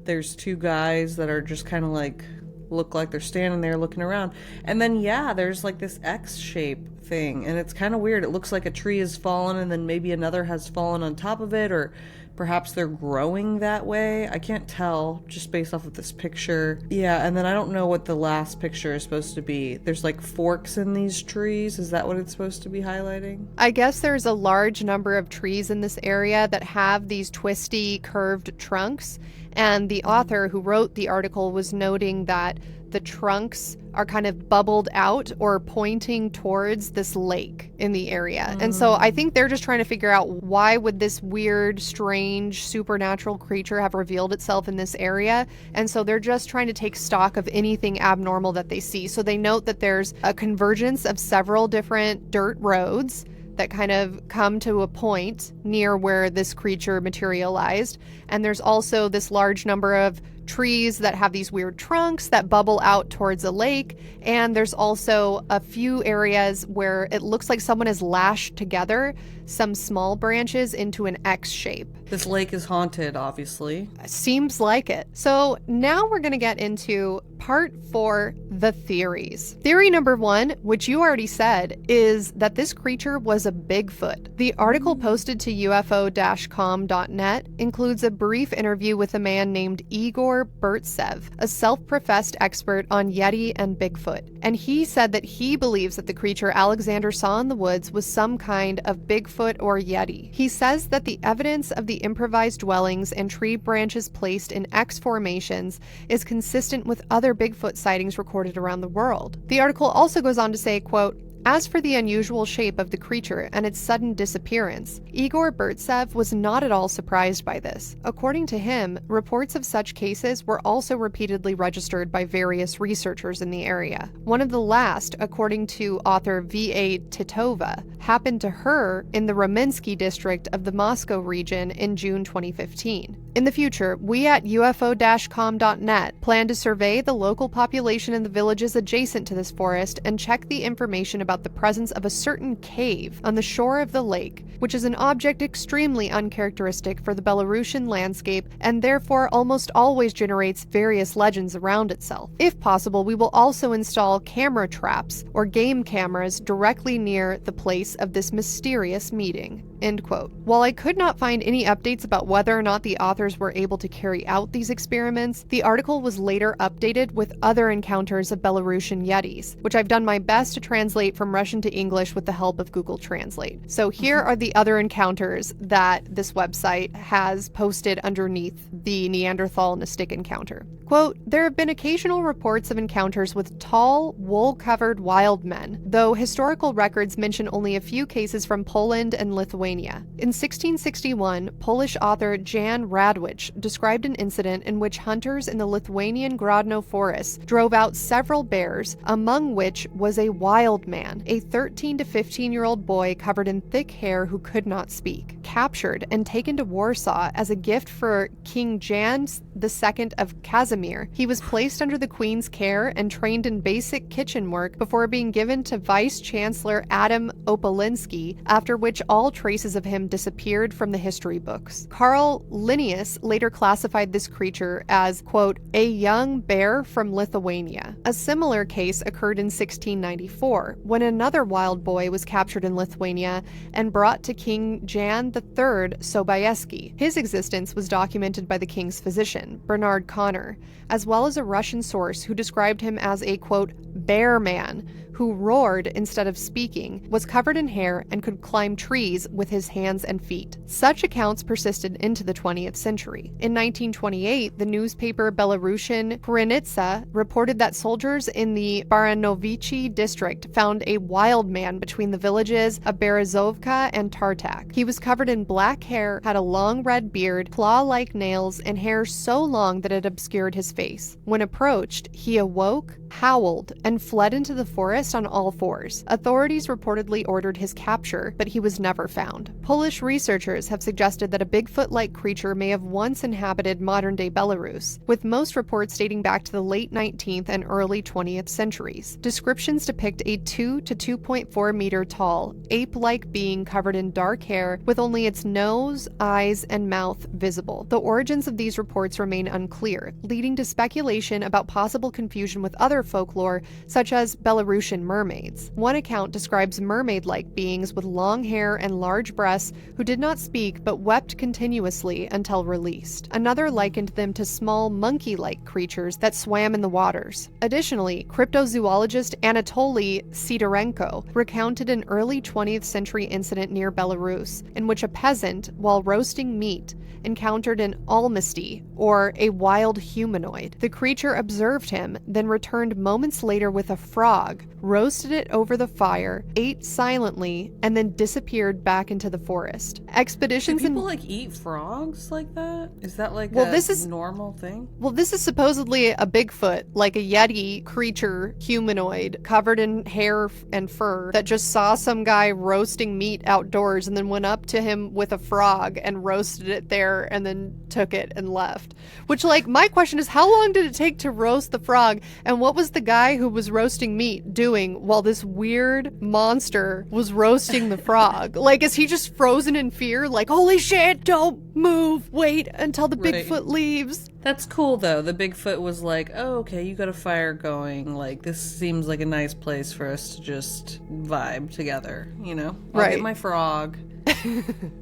there's two guys that are just kind of like look like they're standing there looking around, and then there's like this X shape thing, and it's kind of weird. It looks like a tree has fallen and then maybe another has fallen on top of it, or perhaps they're growing that way. I can't tell just based off of this picture. And then I don't know what the last picture is supposed to be. There's like forks in these trees. Is that what it's supposed to be highlighting? I guess there's a large number of trees in this area that have these twisty, curved trunks. And the author who wrote the article was noting that the trunks are kind of bubbled out or pointing towards this lake in the area. And so I think they're just trying to figure out, why would this weird, strange, supernatural creature have revealed itself in this area? And so they're just trying to take stock of anything abnormal that they see. So they note that there's a convergence of several different dirt roads that kind of come to a point near where this creature materialized. And there's also this large number of trees that have these weird trunks that bubble out towards a lake. And there's also a few areas where it looks like someone has lashed together some small branches into an X shape. This lake is haunted, obviously. Seems like it. So now we're going to get into Part 4, the theories. Theory number 1, which you already said, is that this creature was a Bigfoot. The article posted to ufo-com.net includes a brief interview with a man named Igor Burtsev, a self-professed expert on Yeti and Bigfoot. And he said that he believes that the creature Alexander saw in the woods was some kind of Bigfoot or Yeti. He says that the evidence of the improvised dwellings and tree branches placed in X formations is consistent with other Bigfoot sightings recorded around the world. The article also goes on to say, quote, "As for the unusual shape of the creature and its sudden disappearance, Igor Burtsev was not at all surprised by this. According to him, reports of such cases were also repeatedly registered by various researchers in the area. One of the last, according to author V.A. Titova, happened to her in the Ramensky district of the Moscow region in June 2015. In the future, we at ufo-com.net plan to survey the local population in the villages adjacent to this forest and check the information about the presence of a certain cave on the shore of the lake, which is an object extremely uncharacteristic for the Belarusian landscape and therefore almost always generates various legends around itself. If possible, we will also install camera traps or game cameras directly near the place of this mysterious meeting." End quote. While I could not find any updates about whether or not the authors were able to carry out these experiments, the article was later updated with other encounters of Belarusian Yetis, which I've done my best to translate from Russian to English with the help of Google Translate. So here are the other encounters that this website has posted underneath the Neanderthal on a Stick encounter. Quote, "There have been occasional reports of encounters with tall, wool-covered wild men, though historical records mention only a few cases from Poland and Lithuania. In 1661, Polish author Jan Radwicz described an incident in which hunters in the Lithuanian Grodno forest drove out several bears, among which was a wild man, a 13 to 15-year-old boy covered in thick hair who could not speak. Captured and taken to Warsaw as a gift for King Jan II of Casimir, he was placed under the Queen's care and trained in basic kitchen work before being given to Vice Chancellor Adam Opalinsky, after which all traces of him disappeared from the history books. Carl Linnaeus later classified this creature as, quote, a young bear from Lithuania. A similar case occurred in 1694, when another wild boy was captured in Lithuania and brought to King Jan III Sobieski. His existence was documented by the king's physician, Bernard Connor, as well as a Russian source who described him as a, quote, bear man, who roared instead of speaking, was covered in hair, and could climb trees with his hands and feet. Such accounts persisted into the 20th century. In 1928, the newspaper Belarusian Krynica reported that soldiers in the Baranovichi district found a wild man between the villages of Berezovka and Tartak. He was covered in black hair, had a long red beard, claw-like nails, and hair so long that it obscured his face. When approached, he awoke, howled, and fled into the forest on all fours. Authorities reportedly ordered his capture, but he was never found. Polish researchers have suggested that a Bigfoot-like creature may have once inhabited modern-day Belarus, with most reports dating back to the late 19th and early 20th centuries. Descriptions depict a 2 to 2.4 meter tall, ape-like being covered in dark hair with only its nose, eyes, and mouth visible. The origins of these reports remain unclear, leading to speculation about possible confusion with other folklore, such as Belarusian mermaids. One account describes mermaid-like beings with long hair and large breasts who did not speak but wept continuously until released. Another likened them to small monkey-like creatures that swam in the waters. Additionally, cryptozoologist Anatoly Sidorenko recounted an early 20th century incident near Belarus in which a peasant, while roasting meat, encountered an almasty, or a wild humanoid. The creature observed him, then returned moments later with a frog, roasted it over the fire, ate silently, and then disappeared back into the forest. Expeditions Do people eat frogs like that? Is that like normal thing? Well, this is supposedly a Bigfoot, like a Yeti creature, humanoid, covered in hair and fur, that just saw some guy roasting meat outdoors and then went up to him with a frog and roasted it there and then took it and left. Which, like, my question is, how long did it take to roast the frog, and what was the guy who was roasting meat doing doing while this weird monster was roasting the frog? Like, is he just frozen in fear? Like, holy shit, don't move. Wait until the Bigfoot leaves. That's cool, though. The Bigfoot was like, oh, okay, you got a fire going. Like, this seems like a nice place for us to just vibe together, you know? I'll get my frog.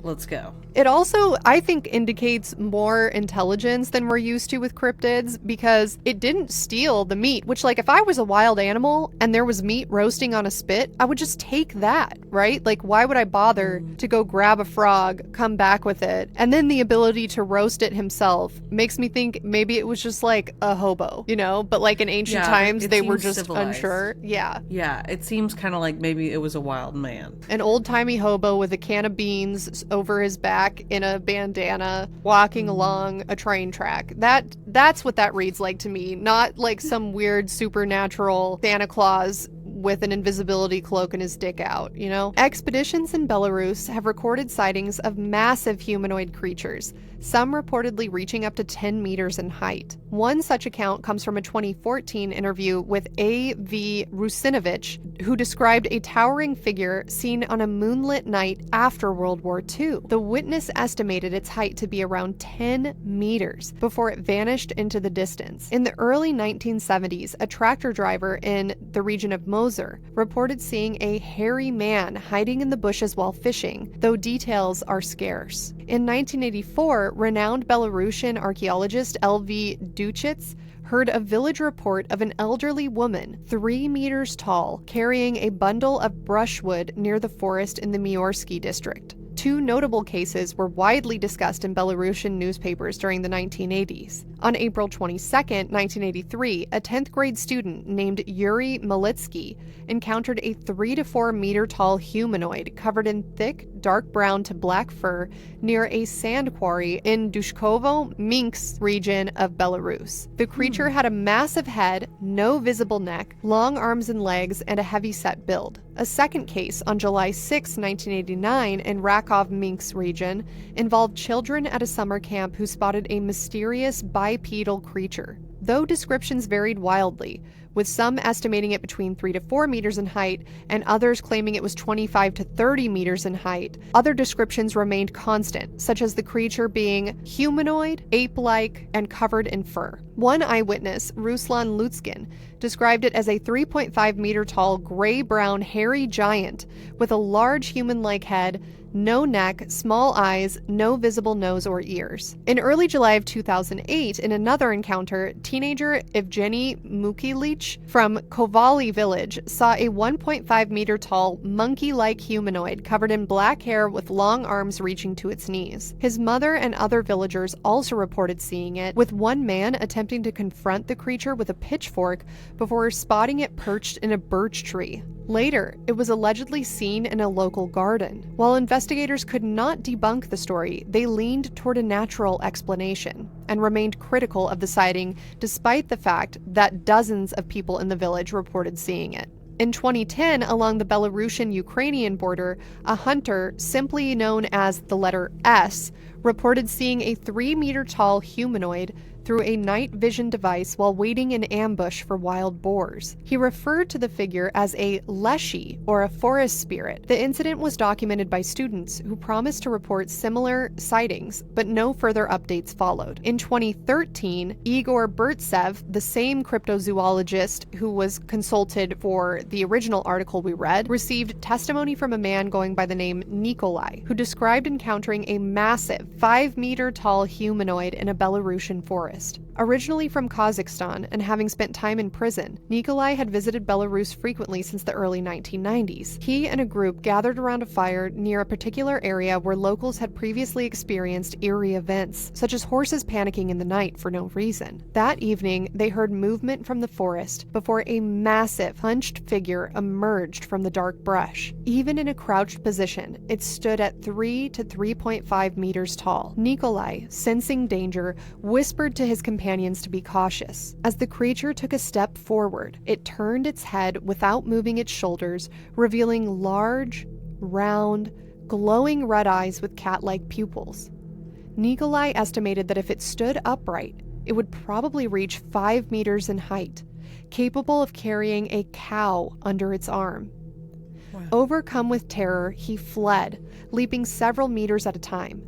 Let's go. It also, I think, indicates more intelligence than we're used to with cryptids because it didn't steal the meat, which, like, if I was a wild animal and there was meat roasting on a spit, I would just take that, right? Like, why would I bother to go grab a frog, come back with it? And then the ability to roast it himself makes me think maybe it was just like a hobo, you know? But like in ancient times, they were just unsure. Yeah. Yeah, it seems kind of like maybe it was a wild man. An old-timey hobo with a can of beans over his back in a bandana walking along a train track. That's what that reads like to me, not like some weird supernatural Santa Claus with an invisibility cloak and his dick out, you know? Expeditions in Belarus have recorded sightings of massive humanoid creatures, some reportedly reaching up to 10 meters in height. One such account comes from a 2014 interview with A.V. Rusinovich, who described a towering figure seen on a moonlit night after World War II. The witness estimated its height to be around 10 meters before it vanished into the distance. In the early 1970s, a tractor driver in the region of Moser reported seeing a hairy man hiding in the bushes while fishing, though details are scarce. In 1984, renowned Belarusian archaeologist L.V. Duchits heard a village report of an elderly woman, 3 meters tall, carrying a bundle of brushwood near the forest in the Miorsky district. Two notable cases were widely discussed in Belarusian newspapers during the 1980s. On April 22, 1983, a 10th grade student named Yuri Malitsky encountered a 3 to 4 meter tall humanoid covered in thick, dark brown to black fur near a sand quarry in Dushkovo, Minsk region of Belarus. The creature had a massive head, no visible neck, long arms and legs, and a heavy-set build. A second case on July 6, 1989, in Rakov, Minsk region, involved children at a summer camp who spotted a mysterious bipedal creature. Though descriptions varied wildly, with some estimating it between 3 to 4 meters in height and others claiming it was 25 to 30 meters in height, other descriptions remained constant, such as the creature being humanoid, ape-like, and covered in fur. One eyewitness, Ruslan Lutskin, described it as a 3.5 meter tall gray-brown hairy giant with a large human-like head, no neck, small eyes, no visible nose or ears. In early July of 2008, in another encounter, teenager Evgeny Mukilich from Kovali village saw a 1.5 meter tall, monkey-like humanoid covered in black hair with long arms reaching to its knees. His mother and other villagers also reported seeing it, with one man attempting to confront the creature with a pitchfork before spotting it perched in a birch tree. Later, it was allegedly seen in a local garden. While investigators could not debunk the story, they leaned toward a natural explanation and remained critical of the sighting despite the fact that dozens of people in the village reported seeing it. In 2010, along the Belarusian-Ukrainian border, a hunter, simply known as the letter S, reported seeing a 3 meter tall humanoid through a night vision device while waiting in ambush for wild boars. He referred to the figure as a Leshy, or a forest spirit. The incident was documented by students who promised to report similar sightings, but no further updates followed. In 2013, Igor Burtsev, the same cryptozoologist who was consulted for the original article we read, received testimony from a man going by the name Nikolai, who described encountering a massive 5 meter tall humanoid in a Belarusian forest. Originally from Kazakhstan and having spent time in prison, Nikolai had visited Belarus frequently since the early 1990s. He and a group gathered around a fire near a particular area where locals had previously experienced eerie events, such as horses panicking in the night for no reason. That evening, they heard movement from the forest before a massive, hunched figure emerged from the dark brush. Even in a crouched position, it stood at 3 to 3.5 meters tall. Nikolai, sensing danger, whispered to his companions to be cautious. As the creature took a step forward, it turned its head without moving its shoulders, revealing large, round, glowing red eyes with cat-like pupils. Nikolai estimated that if it stood upright, it would probably reach 5 meters in height. capable of carrying a cow under its arm. Wow. Overcome with terror, he fled, leaping several meters at a time.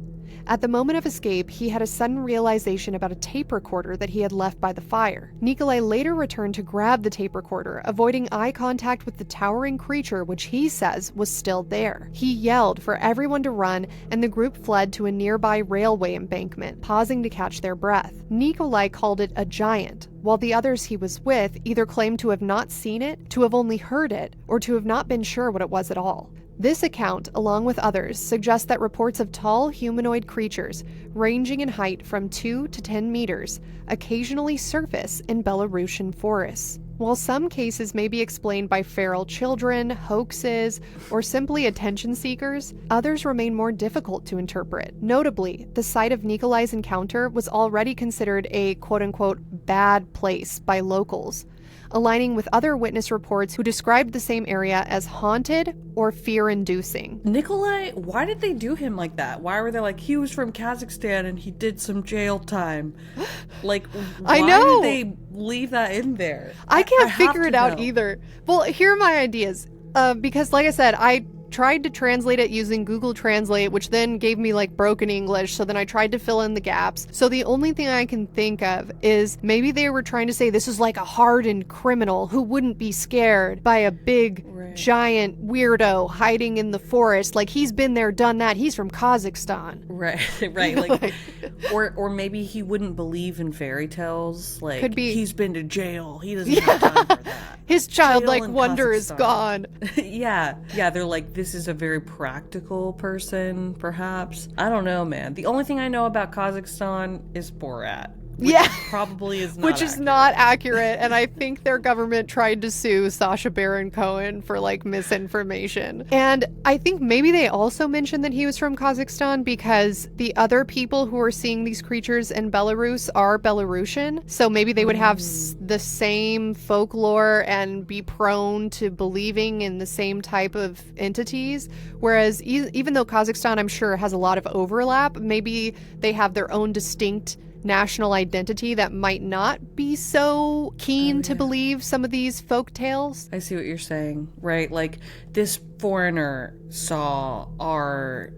At the moment of escape, he had a sudden realization about a tape recorder that he had left by the fire. Nikolai later returned to grab the tape recorder, avoiding eye contact with the towering creature, which he says was still there. He yelled for everyone to run, and the group fled to a nearby railway embankment, pausing to catch their breath. Nikolai called it a giant, while the others he was with either claimed to have not seen it, to have only heard it, or to have not been sure what it was at all. This account, along with others, suggests that reports of tall humanoid creatures, ranging in height from 2 to 10 meters, occasionally surface in Belarusian forests. While some cases may be explained by feral children, hoaxes, or simply attention seekers, others remain more difficult to interpret. Notably, the site of Nikolai's encounter was already considered a quote-unquote bad place by locals, aligning with other witness reports who described the same area as haunted or fear-inducing. Nikolai, why did they do him like that? Why were they like, he was from Kazakhstan and he did some jail time? Like, why did they leave that in there? I can't figure it out either. Well, here are my ideas. Because like I said, I tried to translate it using Google Translate, which then gave me like broken English, so then I tried to fill in the gaps. So the only thing I can think of is maybe they were trying to say this is like a hardened criminal who wouldn't be scared by a big giant weirdo hiding in the forest. Like, he's been there, done that. He's from Kazakhstan. Right. Like, or maybe he wouldn't believe in fairy tales. Like, could be. He's been to jail. He doesn't have time for that. His childlike wonder is gone. Yeah, they're like, this is a very practical person, perhaps. I don't know, man. The only thing I know about Kazakhstan is Borat. Which probably is not is not accurate, and I think their government tried to sue Sacha Baron Cohen for like misinformation. And I think maybe they also mentioned that he was from Kazakhstan because the other people who are seeing these creatures in Belarus are Belarusian, so maybe they would have the same folklore and be prone to believing in the same type of entities, whereas even though Kazakhstan, I'm sure, has a lot of overlap, maybe they have their own distinct national identity that might not be so keen to believe some of these folk tales. I see what you're saying, right? Like, this foreigner saw our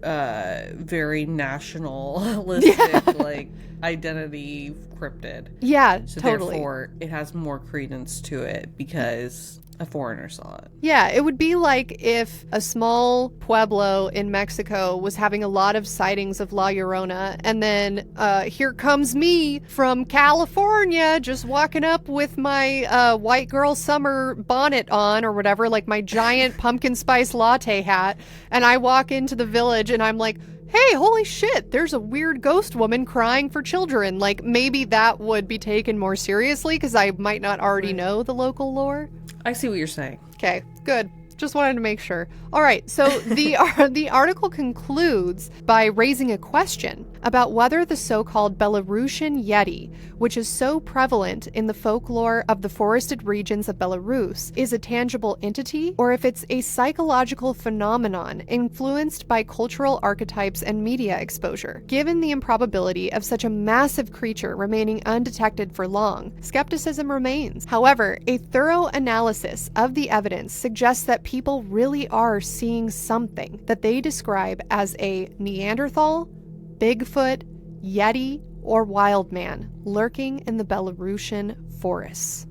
very nationalistic like identity cryptid. Yeah, so totally. Therefore, it has more credence to it because a foreigner saw it. Yeah, it would be like if a small pueblo in Mexico was having a lot of sightings of La Llorona, and then here comes me from California just walking up with my white girl summer bonnet on or whatever, like my giant pumpkin spice latte hat, and I walk into the village and I'm like, hey, holy shit, there's a weird ghost woman crying for children. Like, maybe that would be taken more seriously because I might not already know the local lore. I see what you're saying. Okay, good. Just wanted to make sure. All right, so the article concludes by raising a question about whether the so-called Belarusian Yeti, which is so prevalent in the folklore of the forested regions of Belarus, is a tangible entity, or if it's a psychological phenomenon influenced by cultural archetypes and media exposure. Given the improbability of such a massive creature remaining undetected for long, skepticism remains. However, a thorough analysis of the evidence suggests that people really are seeing something that they describe as a Neanderthal, Bigfoot, Yeti, or wild man lurking in the Belarusian forests.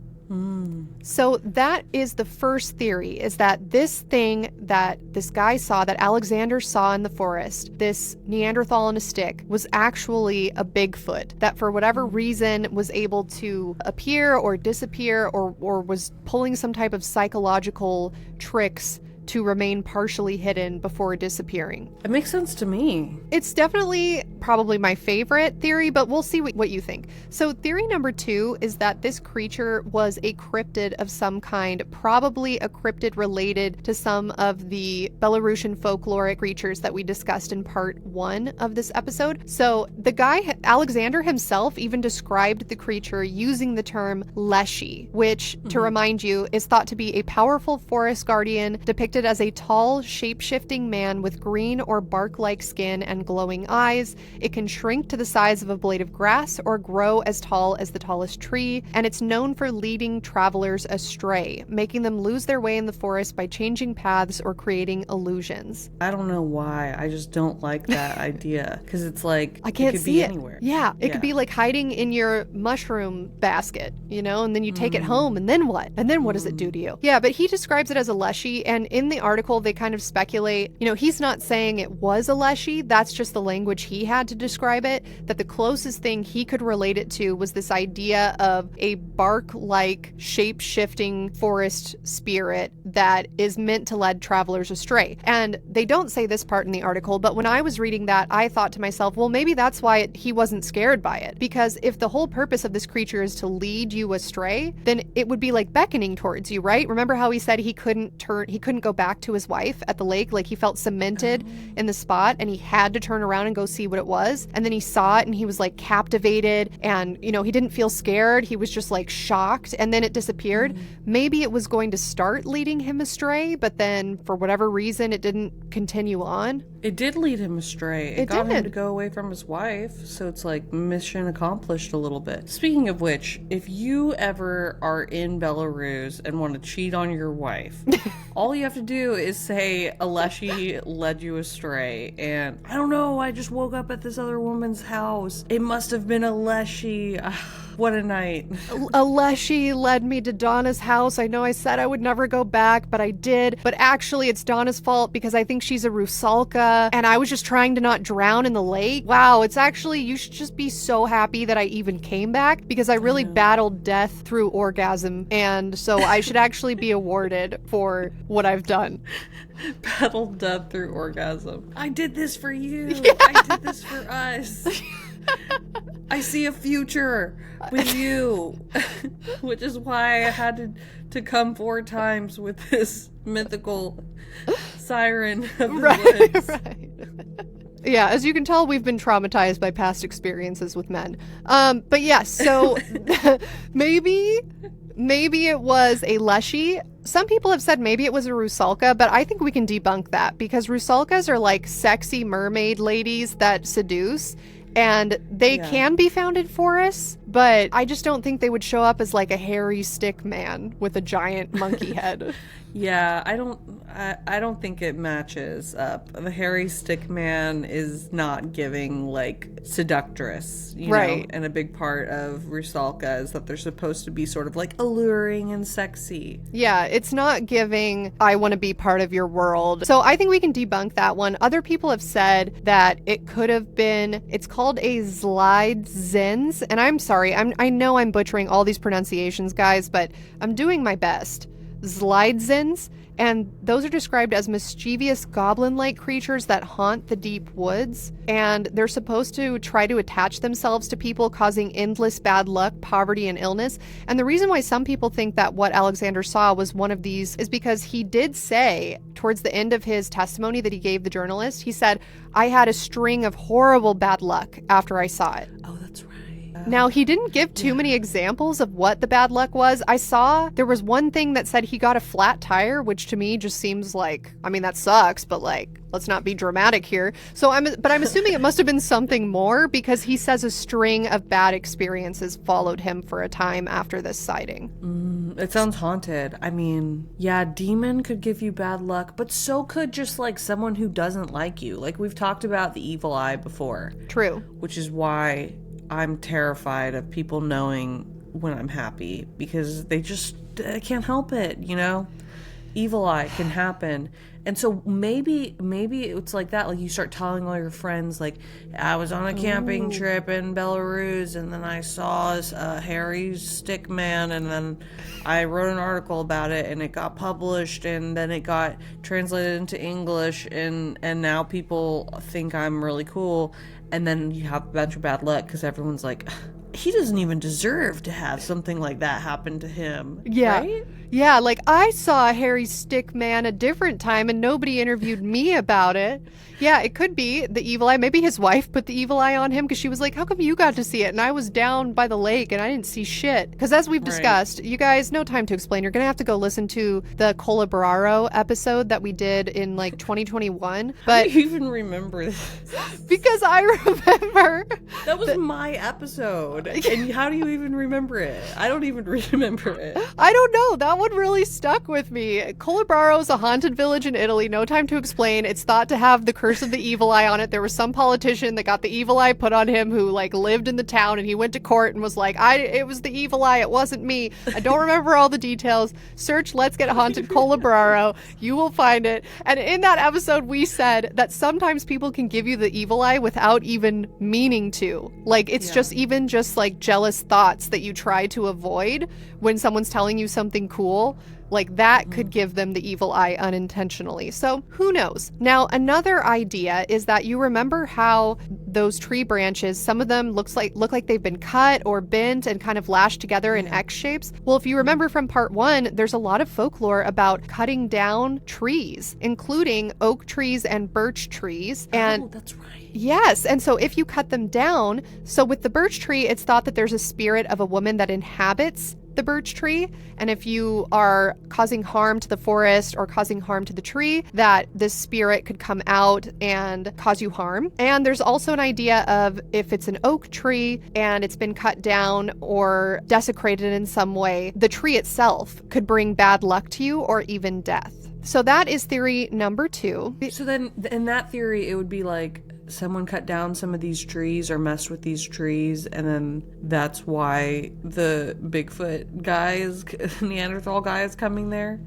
So that is the first theory, is that this thing that this guy saw, that Alexander saw in the forest, this Neanderthal on a stick, was actually a Bigfoot that for whatever reason was able to appear or disappear or was pulling some type of psychological tricks to remain partially hidden before disappearing. It makes sense to me. It's definitely probably my favorite theory, but we'll see what you think. So theory number 2 is that this creature was a cryptid of some kind, probably a cryptid related to some of the Belarusian folkloric creatures that we discussed in part 1 of this episode. So the guy, Alexander himself, even described the creature using the term Leshy, which, to remind you, is thought to be a powerful forest guardian depicted depicted as a tall, shape-shifting man with green or bark-like skin and glowing eyes. It can shrink to the size of a blade of grass or grow as tall as the tallest tree, and it's known for leading travelers astray, making them lose their way in the forest by changing paths or creating illusions. I don't know why. I just don't like that idea, because it's like I can't it could see be it anywhere. Yeah, it could be like hiding in your mushroom basket, you know, and then you take it home, and then what? And then what does it do to you? Yeah, but he describes it as a leshy, and in the article they kind of speculate, you know, he's not saying it was a leshy, that's just the language he had to describe it, that the closest thing he could relate it to was this idea of a bark-like, shape-shifting forest spirit that is meant to lead travelers astray. And they don't say this part in the article, but when I was reading that, I thought to myself, well, maybe that's why he wasn't scared by it. Because if the whole purpose of this creature is to lead you astray, then it would be like beckoning towards you, right? Remember how he said he couldn't go back to his wife at the lake? Like he felt cemented in the spot and he had to turn around and go see what it was. And then he saw it and he was like captivated and, you know, he didn't feel scared. He was just like shocked and then it disappeared. Maybe it was going to start leading him astray, but then for whatever reason, it didn't continue on. It did lead him astray. It got him to go away from his wife. So it's like mission accomplished a little bit. Speaking of which, if you ever are in Belarus and want to cheat on your wife, all you have to do is say a leshy led you astray. And I don't know, I just woke up at this other woman's house. It must have been a leshy. What a night. A leshy led me to Donna's house. I know I said I would never go back, but I did. But actually, it's Donna's fault because I think she's a rusalka, and I was just trying to not drown in the lake. Wow, it's actually, you should just be so happy that I even came back because I really battled death through orgasm, and so I should actually be awarded for what I've done. Battled death through orgasm. I did this for you. Yeah. I did this for us. I see a future with you, which is why I had to come 4 times with this mythical siren of the woods. Right. Yeah, as you can tell, we've been traumatized by past experiences with men. But yeah, so maybe it was a leshy. Some people have said maybe it was a rusalka, but I think we can debunk that because rusalkas are like sexy mermaid ladies that seduce. And they can be found in forests, but I just don't think they would show up as like a hairy stick man with a giant monkey head. Yeah, I don't think it matches up. The hairy stick man is not giving like seductress, you know? And a big part of rusalka is that they're supposed to be sort of like alluring and sexy. Yeah, it's not giving I want to be part of your world. So I think we can debunk that one. Other people have said that it could have been, it's called a Zlydzens, and I'm sorry, I know I'm butchering all these pronunciations, guys, but I'm doing my best. Zlydzens, and those are described as mischievous goblin-like creatures that haunt the deep woods, and they're supposed to try to attach themselves to people, causing endless bad luck, poverty, and illness. And the reason why some people think that what Alexander saw was one of these is because he did say towards the end of his testimony that he gave the journalist, he said, I had a string of horrible bad luck after I saw it. Oh, that's right. Now, he didn't give too many examples of what the bad luck was. I saw there was one thing that said he got a flat tire, which to me just seems like, I mean, that sucks, but like, let's not be dramatic here. So I'm assuming it must have been something more because he says a string of bad experiences followed him for a time after this sighting. It sounds haunted. I mean, yeah, demon could give you bad luck, but so could just like someone who doesn't like you. Like we've talked about the evil eye before. True. Which is why I'm terrified of people knowing when I'm happy because they just can't help it, you know? Evil eye can happen. And so maybe it's like that. Like you start telling all your friends, like, I was on a camping trip in Belarus and then I saw a hairy stick man and then I wrote an article about it and it got published and then it got translated into English and now people think I'm really cool. And then you have a bunch of bad luck because everyone's like, he doesn't even deserve to have something like that happen to him. Yeah. Right? Yeah, like I saw a hairy stick man a different time and nobody interviewed me about it. Yeah, it could be the evil eye. Maybe his wife put the evil eye on him because she was like, how come you got to see it? And I was down by the lake and I didn't see shit. Because as we've discussed, you guys, no time to explain. You're going to have to go listen to the Colaboraro episode that we did in like 2021. But How do you even remember this? because I remember. That was my episode. And how do you even remember it? I don't even remember it. I don't know. That one really stuck with me. Colabraro is a haunted village in Italy. No time to explain. It's thought to have the curse of the evil eye on it. There was some politician that got the evil eye put on him who like lived in the town, and he went to court and was like, it was the evil eye. It wasn't me. I don't remember all the details. Search Let's Get Haunted Colabraro. You will find it. And in that episode, we said that sometimes people can give you the evil eye without even meaning to. Like it's just like jealous thoughts that you try to avoid when someone's telling you something cool. Like that could give them the evil eye unintentionally. So who knows? Now, another idea is that you remember how those tree branches, some of them look like they've been cut or bent and kind of lashed together in X shapes. Well, if you remember from part 1, there's a lot of folklore about cutting down trees, including oak trees and birch trees. And that's right. Yes, and so if you cut them down, so with the birch tree, it's thought that there's a spirit of a woman that inhabits the birch tree, and if you are causing harm to the forest or causing harm to the tree, that this spirit could come out and cause you harm. And there's also an idea of if it's an oak tree and it's been cut down or desecrated in some way, the tree itself could bring bad luck to you or even death. So that is theory number 2. So then in that theory, it would be like someone cut down some of these trees or messed with these trees, and then that's why the Bigfoot Neanderthal guy is coming there.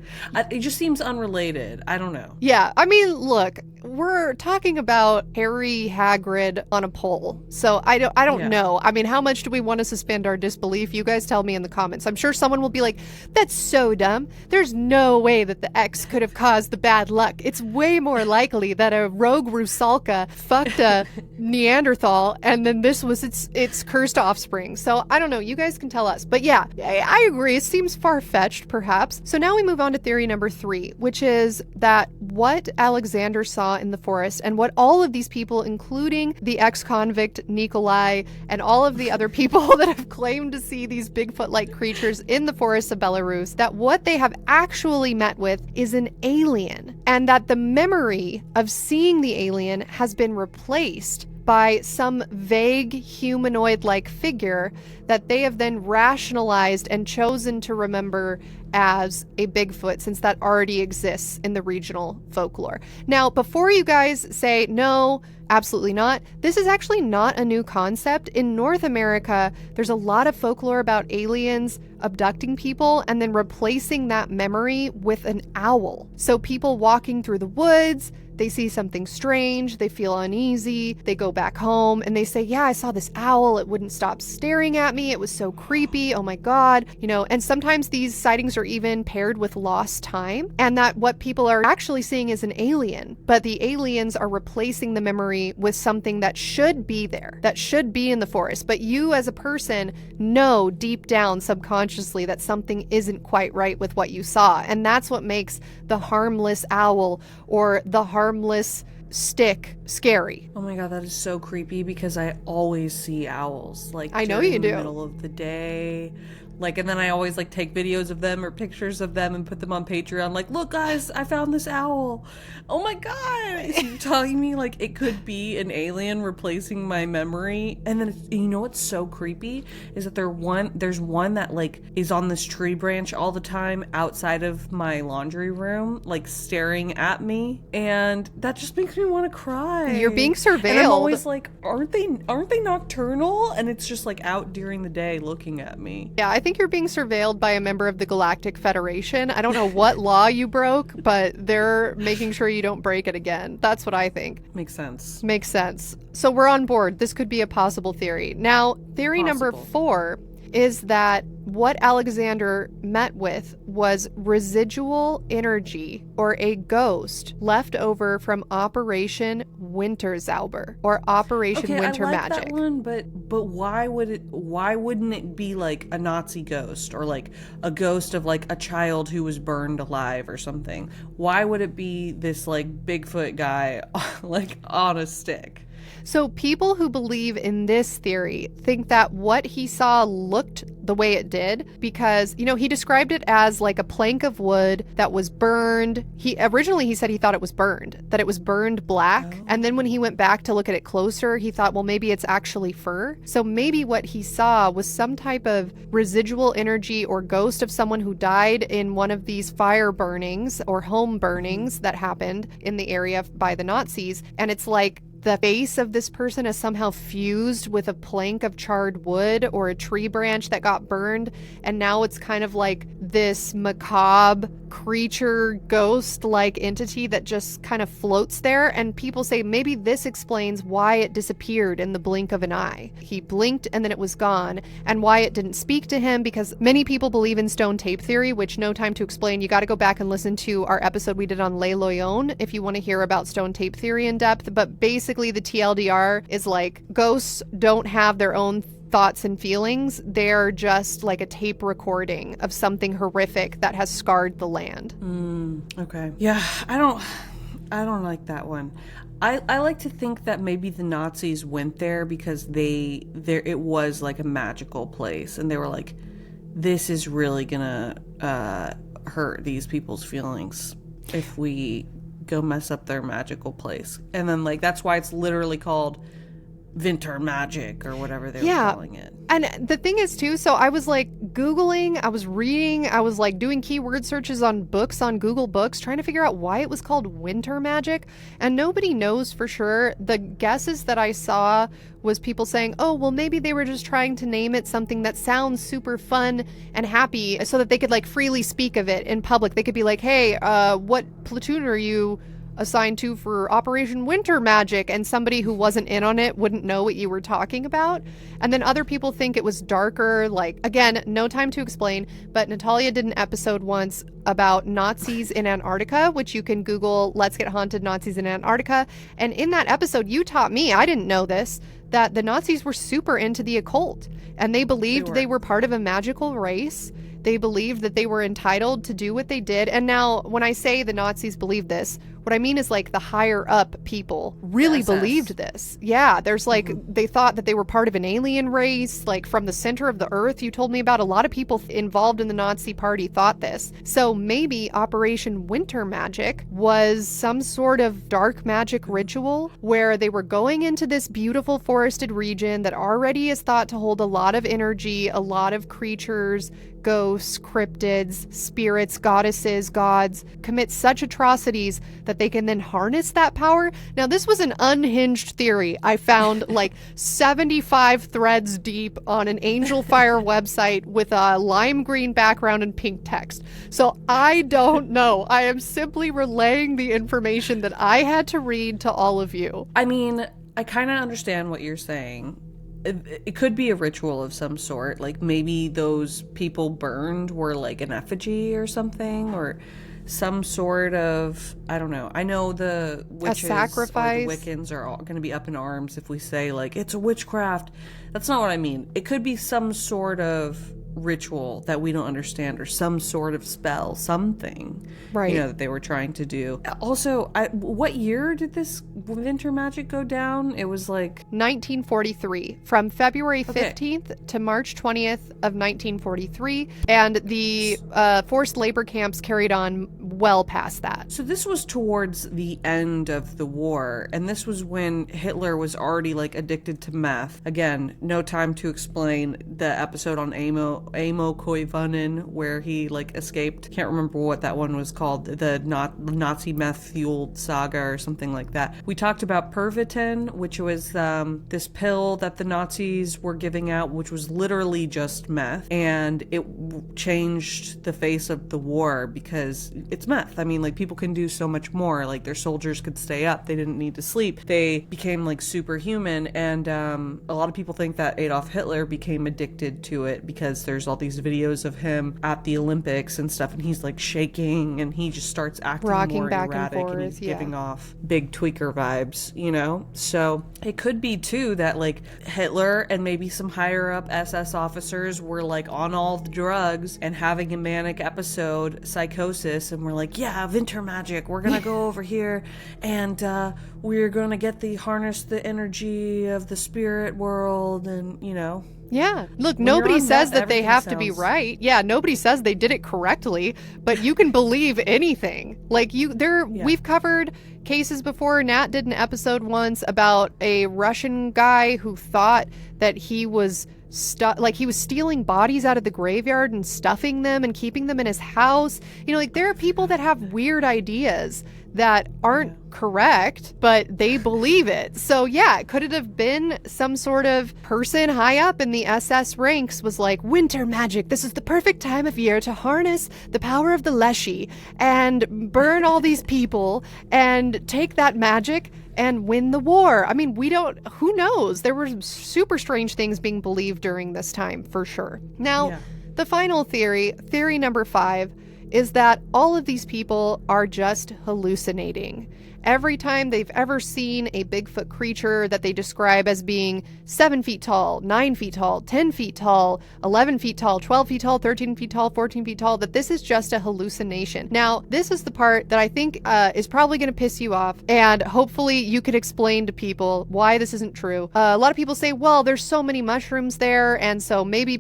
It just seems unrelated. I don't know. Yeah, I mean, look, we're talking about Harry Hagrid on a pole, so I don't know. I mean, how much do we want to suspend our disbelief? You guys tell me in the comments. I'm sure someone will be like, that's so dumb. There's no way that the X could have caused the bad luck. It's way more likely that a rogue rusalka fucked a Neanderthal and then this was its cursed offspring. So I don't know. You guys can tell us. But yeah, I agree. It seems far-fetched, perhaps. So now we move on to theory number 3, which is that what Alexander saw in the forest and what all of these people, including the ex-convict Nikolai and all of the other people that have claimed to see these Bigfoot-like creatures in the forests of Belarus, that what they have actually met with is an alien, and that the memory of seeing the alien has been replaced by some vague humanoid-like figure that they have then rationalized and chosen to remember as a Bigfoot, since that already exists in the regional folklore. Now, before you guys say, no, absolutely not, this is actually not a new concept. In North America, there's a lot of folklore about aliens abducting people and then replacing that memory with an owl. So people walking through the woods, they see something strange, they feel uneasy, they go back home and they say, yeah, I saw this owl, it wouldn't stop staring at me, it was so creepy, oh my god, and sometimes these sightings are even paired with lost time, and that what people are actually seeing is an alien, but the aliens are replacing the memory with something that should be there, that should be in the forest, but you as a person know deep down subconsciously that something isn't quite right with what you saw, and that's what makes the harmless owl or the harmless stick scary. Oh my god, that is so creepy because I always see owls. Like I know during you do. the middle of the day. Like, and then I always like take videos of them or pictures of them and put them on Patreon. Like, look guys, I found this owl. Oh my god. So you're telling me like it could be an alien replacing my memory. And then you know what's so creepy is that there's one that like is on this tree branch all the time outside of my laundry room, like staring at me. And that just makes me want to cry. You're being surveilled. And I'm always like, aren't they nocturnal? And it's just like out during the day looking at me. Yeah, I think you're being surveilled by a member of the Galactic Federation. I don't know what law you broke, but they're making sure you don't break it again. That's what I think. Makes sense. Makes sense. So we're on board. This could be a possible theory. Now, theory number 4 is that what Alexander met with was residual energy or a ghost left over from Operation Winterzauber or Operation Winter I like Magic. that one, but why wouldn't it be like a Nazi ghost or like a ghost of like a child who was burned alive or something? Why would it be this like Bigfoot guy like on a stick? So people who believe in this theory think that what he saw looked the way it did because, he described it as like a plank of wood that was burned. He said he thought it was burned, that it was burned black. Oh. And then when he went back to look at it closer, he thought, well, maybe it's actually fur. So maybe what he saw was some type of residual energy or ghost of someone who died in one of these fire burnings or home burnings that happened in the area by the Nazis. And it's like the face of this person is somehow fused with a plank of charred wood or a tree branch that got burned. And now it's kind of like this macabre creature, ghost-like entity that just kind of floats there. And people say maybe this explains why it disappeared in the blink of an eye. He blinked and then it was gone. And why it didn't speak to him, because many people believe in stone tape theory, which no time to explain. You got to go back and listen to our episode we did on Le Loyon if you want to hear about stone tape theory in depth. But basically the TLDR is like ghosts don't have their own thoughts and feelings. They're just like a tape recording of something horrific that has scarred the land. Okay. Yeah, I don't like that one. I like to think that maybe the Nazis went there because it was like a magical place and they were like, this is really gonna hurt these people's feelings if we go mess up their magical place. And then like that's why it's literally called Winter Magic or whatever they were calling it. And the thing is too, so I was like Googling, I was reading, I was like doing keyword searches on books on Google Books, trying to figure out why it was called Winter Magic. And nobody knows for sure. The guesses that I saw was people saying, oh, well, maybe they were just trying to name it something that sounds super fun and happy so that they could like freely speak of it in public. They could be like, hey, what platoon are you assigned to for Operation Winter Magic? And somebody who wasn't in on it wouldn't know what you were talking about. And then other people think it was darker, like, again, no time to explain, but Natalia did an episode once about Nazis in Antarctica, which you can Google, Let's Get Haunted Nazis in Antarctica. And in that episode, you taught me, I didn't know this, that the Nazis were super into the occult and they believed they were part of a magical race. They believed that they were entitled to do what they did. And now when I say the Nazis believed this, what I mean is like the higher up people really believed this. Yeah, there's like, they thought that they were part of an alien race, like from the center of the earth. You told me about a lot of people involved in the Nazi party thought this. So maybe Operation Winter Magic was some sort of dark magic ritual where they were going into this beautiful forested region that already is thought to hold a lot of energy, a lot of creatures, ghosts, cryptids, spirits, goddesses, gods, commit such atrocities that they can then harness that power. Now, this was an unhinged theory. I found like 75 threads deep on an Angel Fire website with a lime green background and pink text. So I don't know. I am simply relaying the information that I had to read to all of you. I mean, I kind of understand what you're saying. It could be a ritual of some sort. Like maybe those people burned were like an effigy or something, or some sort of, I don't know. I know the witches, a sacrifice, or the Wiccans are all going to be up in arms if we say like it's a witchcraft. That's not what I mean. It could be some sort of ritual that we don't understand, or some sort of spell, something, right, that they were trying to do. Also, what year did this winter magic go down? It was like 1943, from February 15th to March 20th of 1943, and the forced labor camps carried on well past that. So this was towards the end of the war, and this was when Hitler was already like addicted to meth. Again, no time to explain. The episode on Amo Koivunen, where he like escaped. Can't remember what that one was called, the Nazi meth fueled saga or something like that. We talked about Pervitin, which was this pill that the Nazis were giving out, which was literally just meth, and it changed the face of the war because it's meth. I mean, like, people can do so much more. Like, their soldiers could stay up, they didn't need to sleep, they became like superhuman. And a lot of people think that Adolf Hitler became addicted to it because there's all these videos of him at the Olympics and stuff, and he's like shaking and he just starts acting rocking more back erratic, and forth, and he's giving off big tweaker vibes, you know? So it could be too that like Hitler and maybe some higher up SS officers were like on all the drugs and having a manic episode, psychosis, and we're like, yeah, winter magic, we're gonna go over here and we're gonna get the harness the energy of the spirit world, and you know. Yeah. Look, nobody says that they have to be sounds- right. Yeah, nobody says they did it correctly, but you can believe anything. Like we've covered cases before. Nat did an episode once about a Russian guy who thought that he was he was stealing bodies out of the graveyard and stuffing them and keeping them in his house. You know, like, there are people that have weird ideas that aren't correct, but they believe it. So yeah, could it have been some sort of person high up in the SS ranks was like, winter magic, this is the perfect time of year to harness the power of the Leshy and burn all these people and take that magic and win the war. I mean, who knows? There were super strange things being believed during this time, for sure. Now, the final theory number 5, is that all of these people are just hallucinating. Every time they've ever seen a Bigfoot creature that they describe as being 7 feet tall, 9 feet tall, 10 feet tall, 11 feet tall, 12 feet tall, 13 feet tall, 14 feet tall, that this is just a hallucination. Now, this is the part that I think is probably going to piss you off, and hopefully you could explain to people why this isn't true. A lot of people say, well, there's so many mushrooms there, and so maybe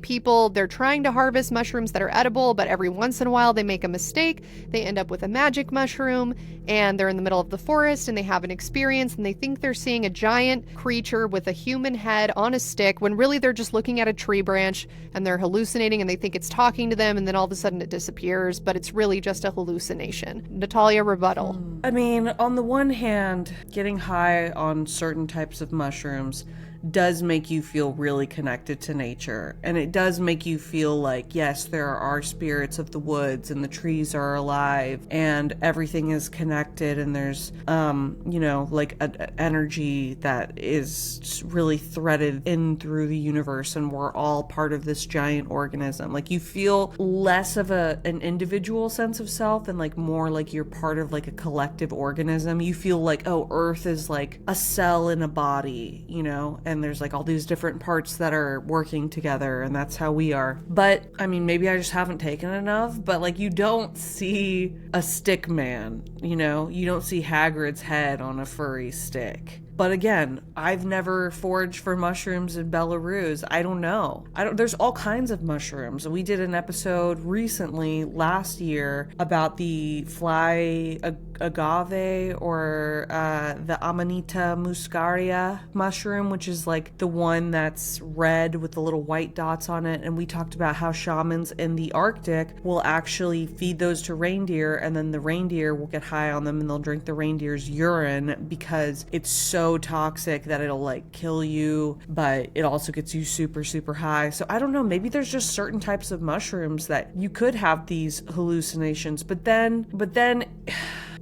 they're trying to harvest mushrooms that are edible, but every once in a while they make a mistake. They end up with a magic mushroom, and they're in the middle of the forest and they have an experience and they think they're seeing a giant creature with a human head on a stick when really they're just looking at a tree branch and they're hallucinating and they think it's talking to them, and then all of a sudden it disappears, but it's really just a hallucination. Natalia, rebuttal. I mean, on the one hand, getting high on certain types of mushrooms does make you feel really connected to nature, and it does make you feel like, yes, there are spirits of the woods and the trees are alive and everything is connected, and there's like an energy that is really threaded in through the universe, and we're all part of this giant organism. Like, you feel less of an individual sense of self and like more like you're part of like a collective organism. You feel like, oh, Earth is like a cell in a body, you know, and there's like all these different parts that are working together, and that's how we are. But I mean, maybe I just haven't taken enough, but like, you don't see a stick man, you know, you don't see Hagrid's head on a furry stick. But again, I've never foraged for mushrooms in Belarus. I don't know. There's all kinds of mushrooms. We did an episode recently, last year, about the fly agave, or the Amanita muscaria mushroom, which is like the one that's red with the little white dots on it. And we talked about how shamans in the Arctic will actually feed those to reindeer, and then the reindeer will get high on them and they'll drink the reindeer's urine because it's so toxic that it'll like kill you, but it also gets you super, super high. So I don't know, maybe there's just certain types of mushrooms that you could have these hallucinations, but then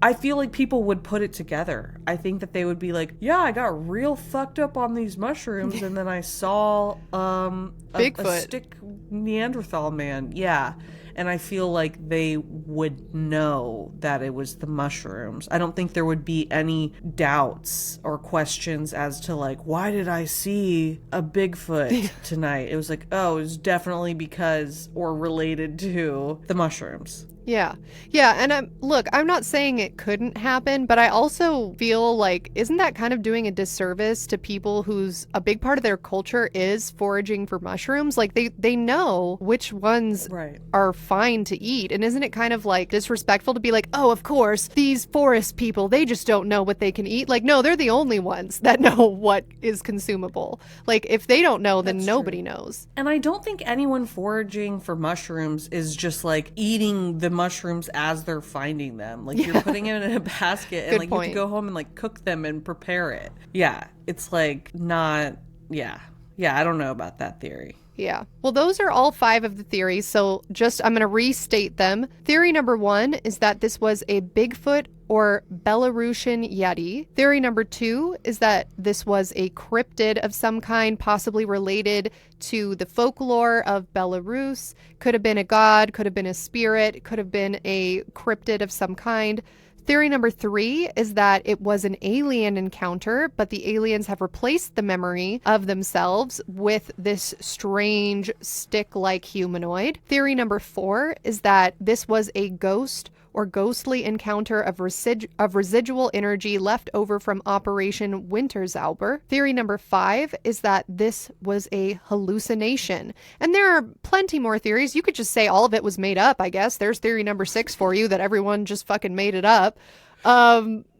I feel like people would put it together. I think that they would be like, yeah, I got real fucked up on these mushrooms and then I saw Bigfoot. a stick Neanderthal man. Yeah. And I feel like they would know that it was the mushrooms. I don't think there would be any doubts or questions as to like, why did I see a Bigfoot tonight? It was like, oh, it was definitely because or related to the mushrooms. Yeah. Yeah. And I'm not saying it couldn't happen, but I also feel like, isn't that kind of doing a disservice to people whose a big part of their culture is foraging for mushrooms? Like they know which ones Right. are fine to eat. And isn't it kind of like disrespectful to be like, oh, of course, these forest people, they just don't know what they can eat. Like, no, they're the only ones that know what is consumable. Like, if they don't know, then That's nobody true. knows. And I don't think anyone foraging for mushrooms is just like eating the mushrooms as they're finding them. Like you're putting it in a basket and Good like you point. have to go home and like cook them and prepare it. Yeah. It's like not, yeah. Yeah. I don't know about that theory. Yeah. Well, those are all 5 of the theories. So I'm going to restate them. Theory number 1 is that this was a Bigfoot or Belarusian Yeti. Theory number 2 is that this was a cryptid of some kind, possibly related to the folklore of Belarus. Could have been a god, could have been a spirit, could have been a cryptid of some kind. Theory number 3 is that it was an alien encounter, but the aliens have replaced the memory of themselves with this strange stick-like humanoid. Theory number 4 is that this was a ghost or ghostly encounter of residual energy left over from Operation Winterzauber. Theory number 5 is that this was a hallucination. And there are plenty more theories. You could just say all of it was made up, I guess. There's theory number 6 for you, that everyone just fucking made it up.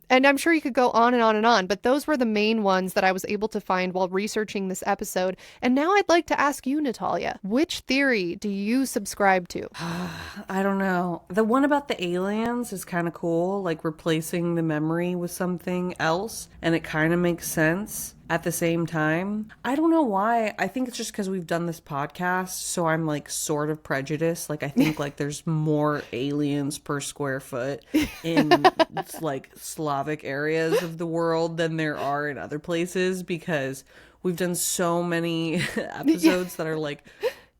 And I'm sure you could go on and on and on, but those were the main ones that I was able to find while researching this episode. And now I'd like to ask you, Natalia, which theory do you subscribe to? I don't know. The one about the aliens is kind of cool, like replacing the memory with something else, and it kind of makes sense at the same time. I don't know why. I think it's just because we've done this podcast, so I'm like sort of prejudiced. Like I think like there's more aliens per square foot in like Slavic areas of the world than there are in other places, because we've done so many episodes that are like,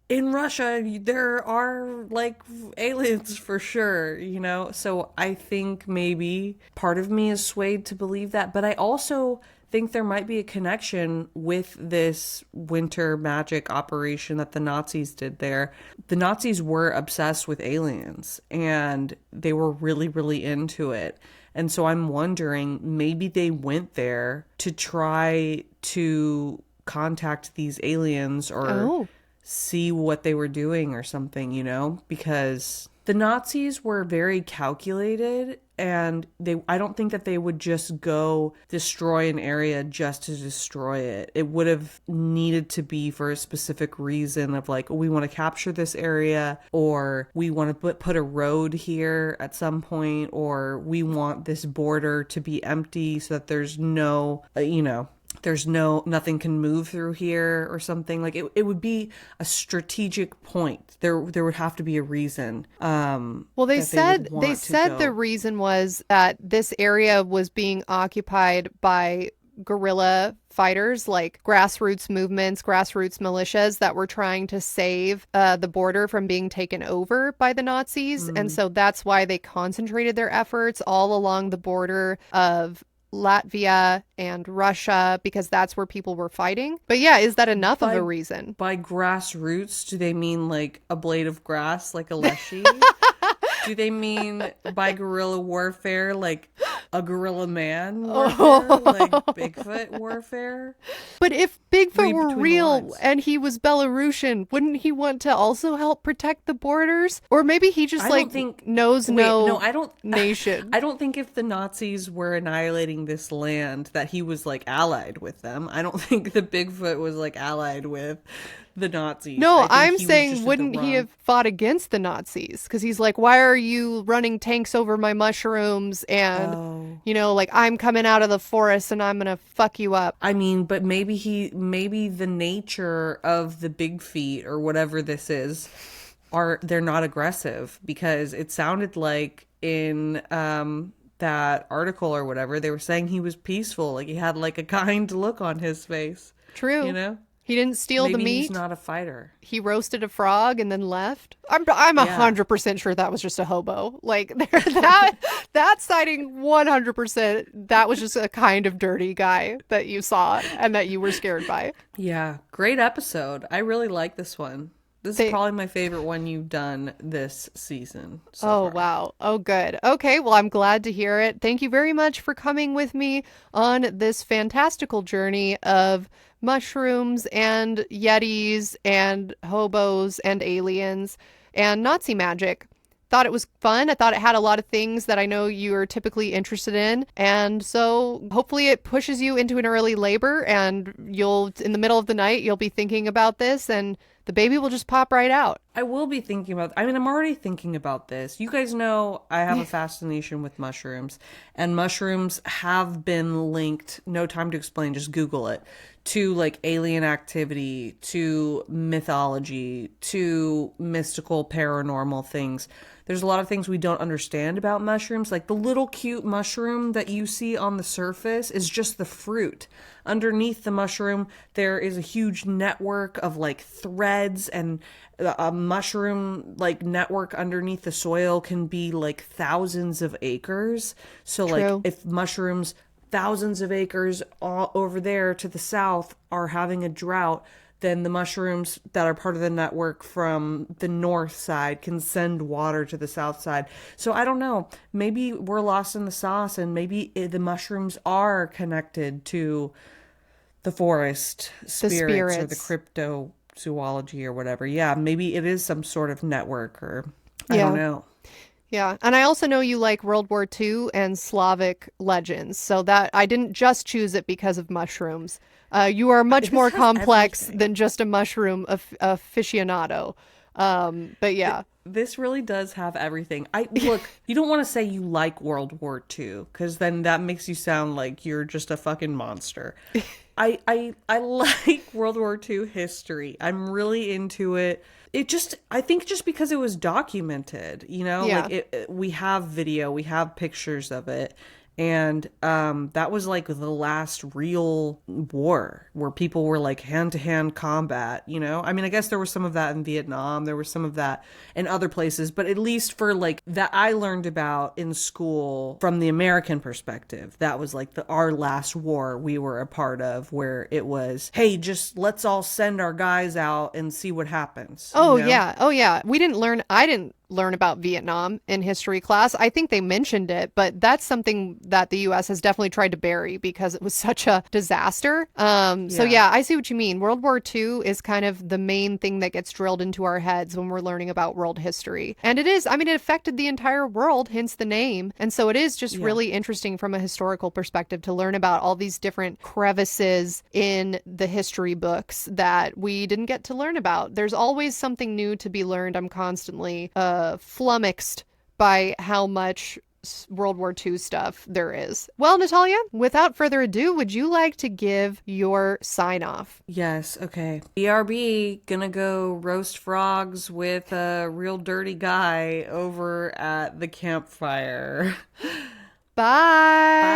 in Russia, there are like aliens for sure, you know? So I think maybe part of me is swayed to believe that, but I also think there might be a connection with this winter magic operation that the Nazis did there. The Nazis were obsessed with aliens and they were really, really into it. And so I'm wondering, maybe they went there to try to contact these aliens or see what they were doing or something, you know, because the Nazis were very calculated, and I don't think that they would just go destroy an area just to destroy it. It would have needed to be for a specific reason of like, we want to capture this area, or we want to put a road here at some point, or we want this border to be empty so that there's no, there's nothing can move through here or something. Like it would be a strategic point. There would have to be a reason. Well, they said the reason was that this area was being occupied by guerrilla fighters, like grassroots movements, grassroots militias that were trying to save the border from being taken over by the Nazis. And so that's why they concentrated their efforts all along the border of Latvia and Russia, because that's where people were fighting. But yeah, is that enough of a reason? By grassroots, do they mean like a blade of grass, like a Leshy? Do they mean by guerrilla warfare, like a gorilla man warfare, like Bigfoot warfare? But if Bigfoot were real and he was Belarusian, wouldn't he want to also help protect the borders? Or maybe he just knows nation. I don't think if the Nazis were annihilating this land that he was like allied with them. I don't think the Bigfoot was like allied with the Nazis. No, I'm saying, wouldn't he have fought against the Nazis? Because he's like, why are you running tanks over my mushrooms? And, like, I'm coming out of the forest and I'm going to fuck you up. I mean, but maybe the nature of the big feet or whatever this is, they're not aggressive, because it sounded like in that article or whatever, they were saying he was peaceful. Like, he had like a kind look on his face. True. You know? He didn't steal the meat. Maybe he's not a fighter. He roasted a frog and then left. I'm 100% sure that was just a hobo. Like that sighting, 100%. That was just a kind of dirty guy that you saw and that you were scared by. Yeah, great episode. I really like this one. This is probably my favorite one you've done this season so far. Wow. Oh, good. Okay, well, I'm glad to hear it. Thank you very much for coming with me on this fantastical journey of mushrooms and yetis and hobos and aliens and Nazi magic. Thought it was fun. I thought it had a lot of things that I know you are typically interested in. And so hopefully it pushes you into an early labor and in the middle of the night, you'll be thinking about this and the baby will just pop right out. I will be thinking about, I'm already thinking about this. You guys know I have a fascination with mushrooms, and mushrooms have been linked, no time to explain, just Google it, to like alien activity, to mythology, to mystical paranormal things. There's a lot of things we don't understand about mushrooms. Like the little cute mushroom that you see on the surface is just the fruit. Underneath the mushroom, there is a huge network of like threads, and a mushroom like network underneath the soil can be like thousands of acres. So True. Like if mushrooms thousands of acres all over there to the south are having a drought, then the mushrooms that are part of the network from the north side can send water to the south side. So I don't know, maybe we're lost in the sauce, and maybe the mushrooms are connected to the forest spirits. Or the cryptozoology or whatever. Yeah, maybe it is some sort of network, or I don't know. Yeah, and I also know you like World War II and Slavic legends, so that I didn't just choose it because of mushrooms. You are much more complex than just a mushroom aficionado. But yeah. This really does have everything. Look, you don't want to say you like World War II, because then that makes you sound like you're just a fucking monster. I like World War II history. I'm really into it. I think just because it was documented, like we have video, we have pictures of it. And that was like the last real war where people were like hand-to-hand combat, I guess there was some of that in Vietnam. There was some of that in other places. But at least for like that I learned about in school from the American perspective, that was like our last war we were a part of, where it was, hey, just let's all send our guys out and see what happens. Yeah. I didn't learn about Vietnam in history class. I think they mentioned it, but that's something that the U.S. has definitely tried to bury because it was such a disaster. So yeah, I see what you mean. World War II is kind of the main thing that gets drilled into our heads when we're learning about world history. And it affected the entire world, hence the name. And so it is just really interesting from a historical perspective to learn about all these different crevices in the history books that we didn't get to learn about. There's always something new to be learned. I'm constantly flummoxed by how much World War II stuff there is. Well, Natalia, without further ado, would you like to give your sign off? Yes, okay. BRB, gonna go roast frogs with a real dirty guy over at the campfire. Bye. Bye.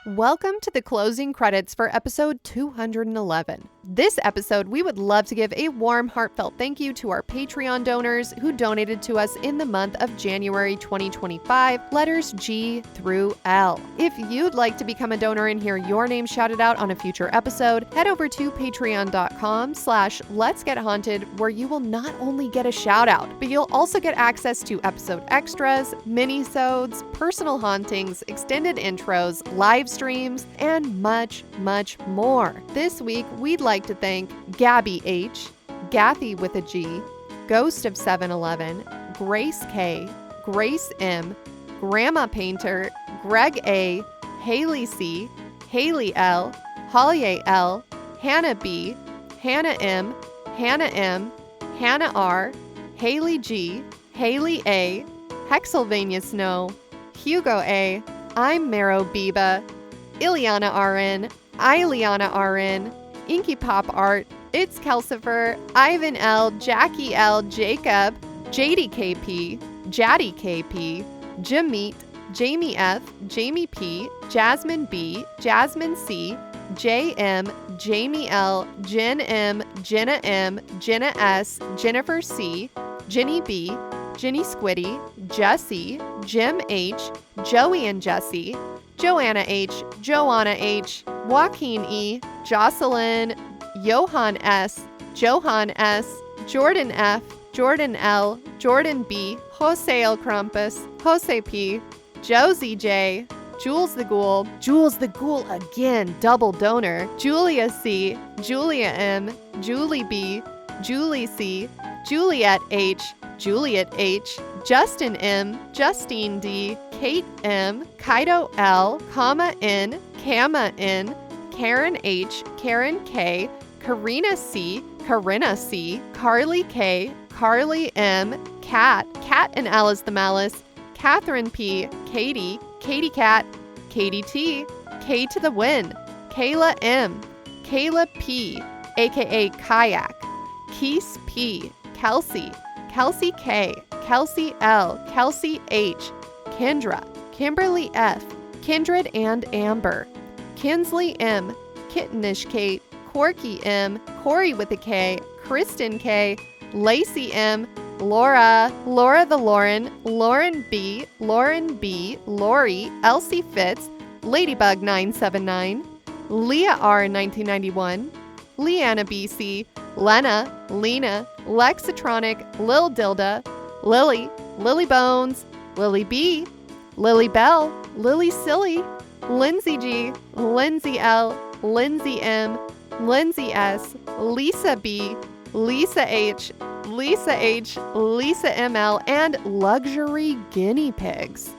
Welcome to the closing credits for episode 211. This episode, we would love to give a warm, heartfelt thank you to our Patreon donors who donated to us in the month of January 2025, letters G through L. If you'd like to become a donor and hear your name shouted out on a future episode, head over to patreon.com/letsgethaunted, where you will not only get a shout out, but you'll also get access to episode extras, mini-sodes, personal hauntings, extended intros, live streams, and much, much more. This week, we'd like to thank Gabby H, Gathy with a G, Ghost of 7-Eleven, Grace K, Grace M, Grandma Painter, Greg A, Haley C, Haley L, Holly L, Hannah B, Hannah M, Hannah M, Hannah R, Haley G, Haley A, Hexylvania Snow, Hugo A, I'm Mero Biba, Ileana RN, Ileana RN, Inky Pop Art, It's Kelsifer, Ivan L, Jackie L, Jacob, JD KP, Jaddy KP, Jameet, Jamie F, Jamie P, Jasmine B, Jasmine C, JM, Jamie L, Jen M, Jenna M, Jenna S, Jennifer C, Jenny B, Jenny Squiddy, Jessie, Jim H, Joey and Jessie, Joanna H, Joanna H, Joaquin E, Jocelyn, Johan S, Johan S, Jordan F, Jordan L, Jordan B, Jose L. Krampus, Jose P, Josie J, Jules the Ghoul again, double donor, Julia C, Julia M, Julie B, Julie C, Juliet H, Juliet H, Justin M, Justine D, Kate M, Kaido L, Comma N, Kama N, Karen H, Karen K, Karina C, Karina C, Carly K, Carly M, Kat and Alice the Malice, Catherine P, Katie, Katie Cat, Katie T, K to the Win, Kayla M, Kayla P, aka Kayak, Keese P, Kelsey, Kelsey K, Kelsey L, Kelsey H, Kendra, Kimberly F, Kindred and Amber, Kinsley M, Kittenish Kate, Corky M, Corey with a K, Kristen K, Lacey M, Laura, Laura the Lauren, Lauren B, Lori, Elsie Fitz, Ladybug 979, Leah R 1991, Leanna BC, Lena, Lena, Lexitronic, Lil Dilda, Lily, Lily Bones, Lily B, Lily Bell, Lily Silly, Lindsay G, Lindsay L, Lindsay M, Lindsay S, Lisa B, Lisa H, Lisa H, Lisa ML, and Luxury Guinea Pigs.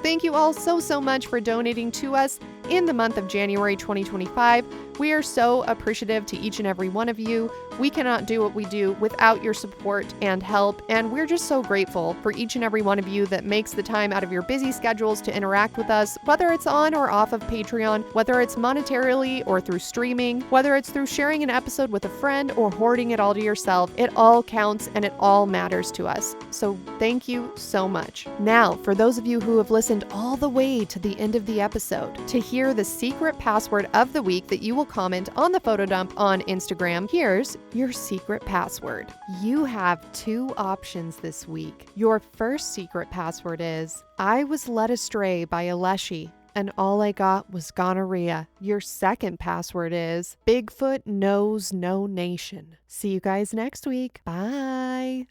Thank you all so much for donating to us in the month of January 2025. We are so appreciative to each and every one of you. We cannot do what we do without your support and help, and we're just so grateful for each and every one of you that makes the time out of your busy schedules to interact with us, whether it's on or off of Patreon, whether it's monetarily or through streaming, whether it's through sharing an episode with a friend or hoarding it all to yourself. It all counts and it all matters to us. So thank you so much. Now, for those of you who have listened all the way to the end of the episode, to hear the secret password of the week that you will comment on the photo dump on Instagram, here's your secret password. You have two options this week. Your first secret password is, I was led astray by a Leshy, and all I got was gonorrhea. Your second password is, Bigfoot knows no nation. See you guys next week. Bye.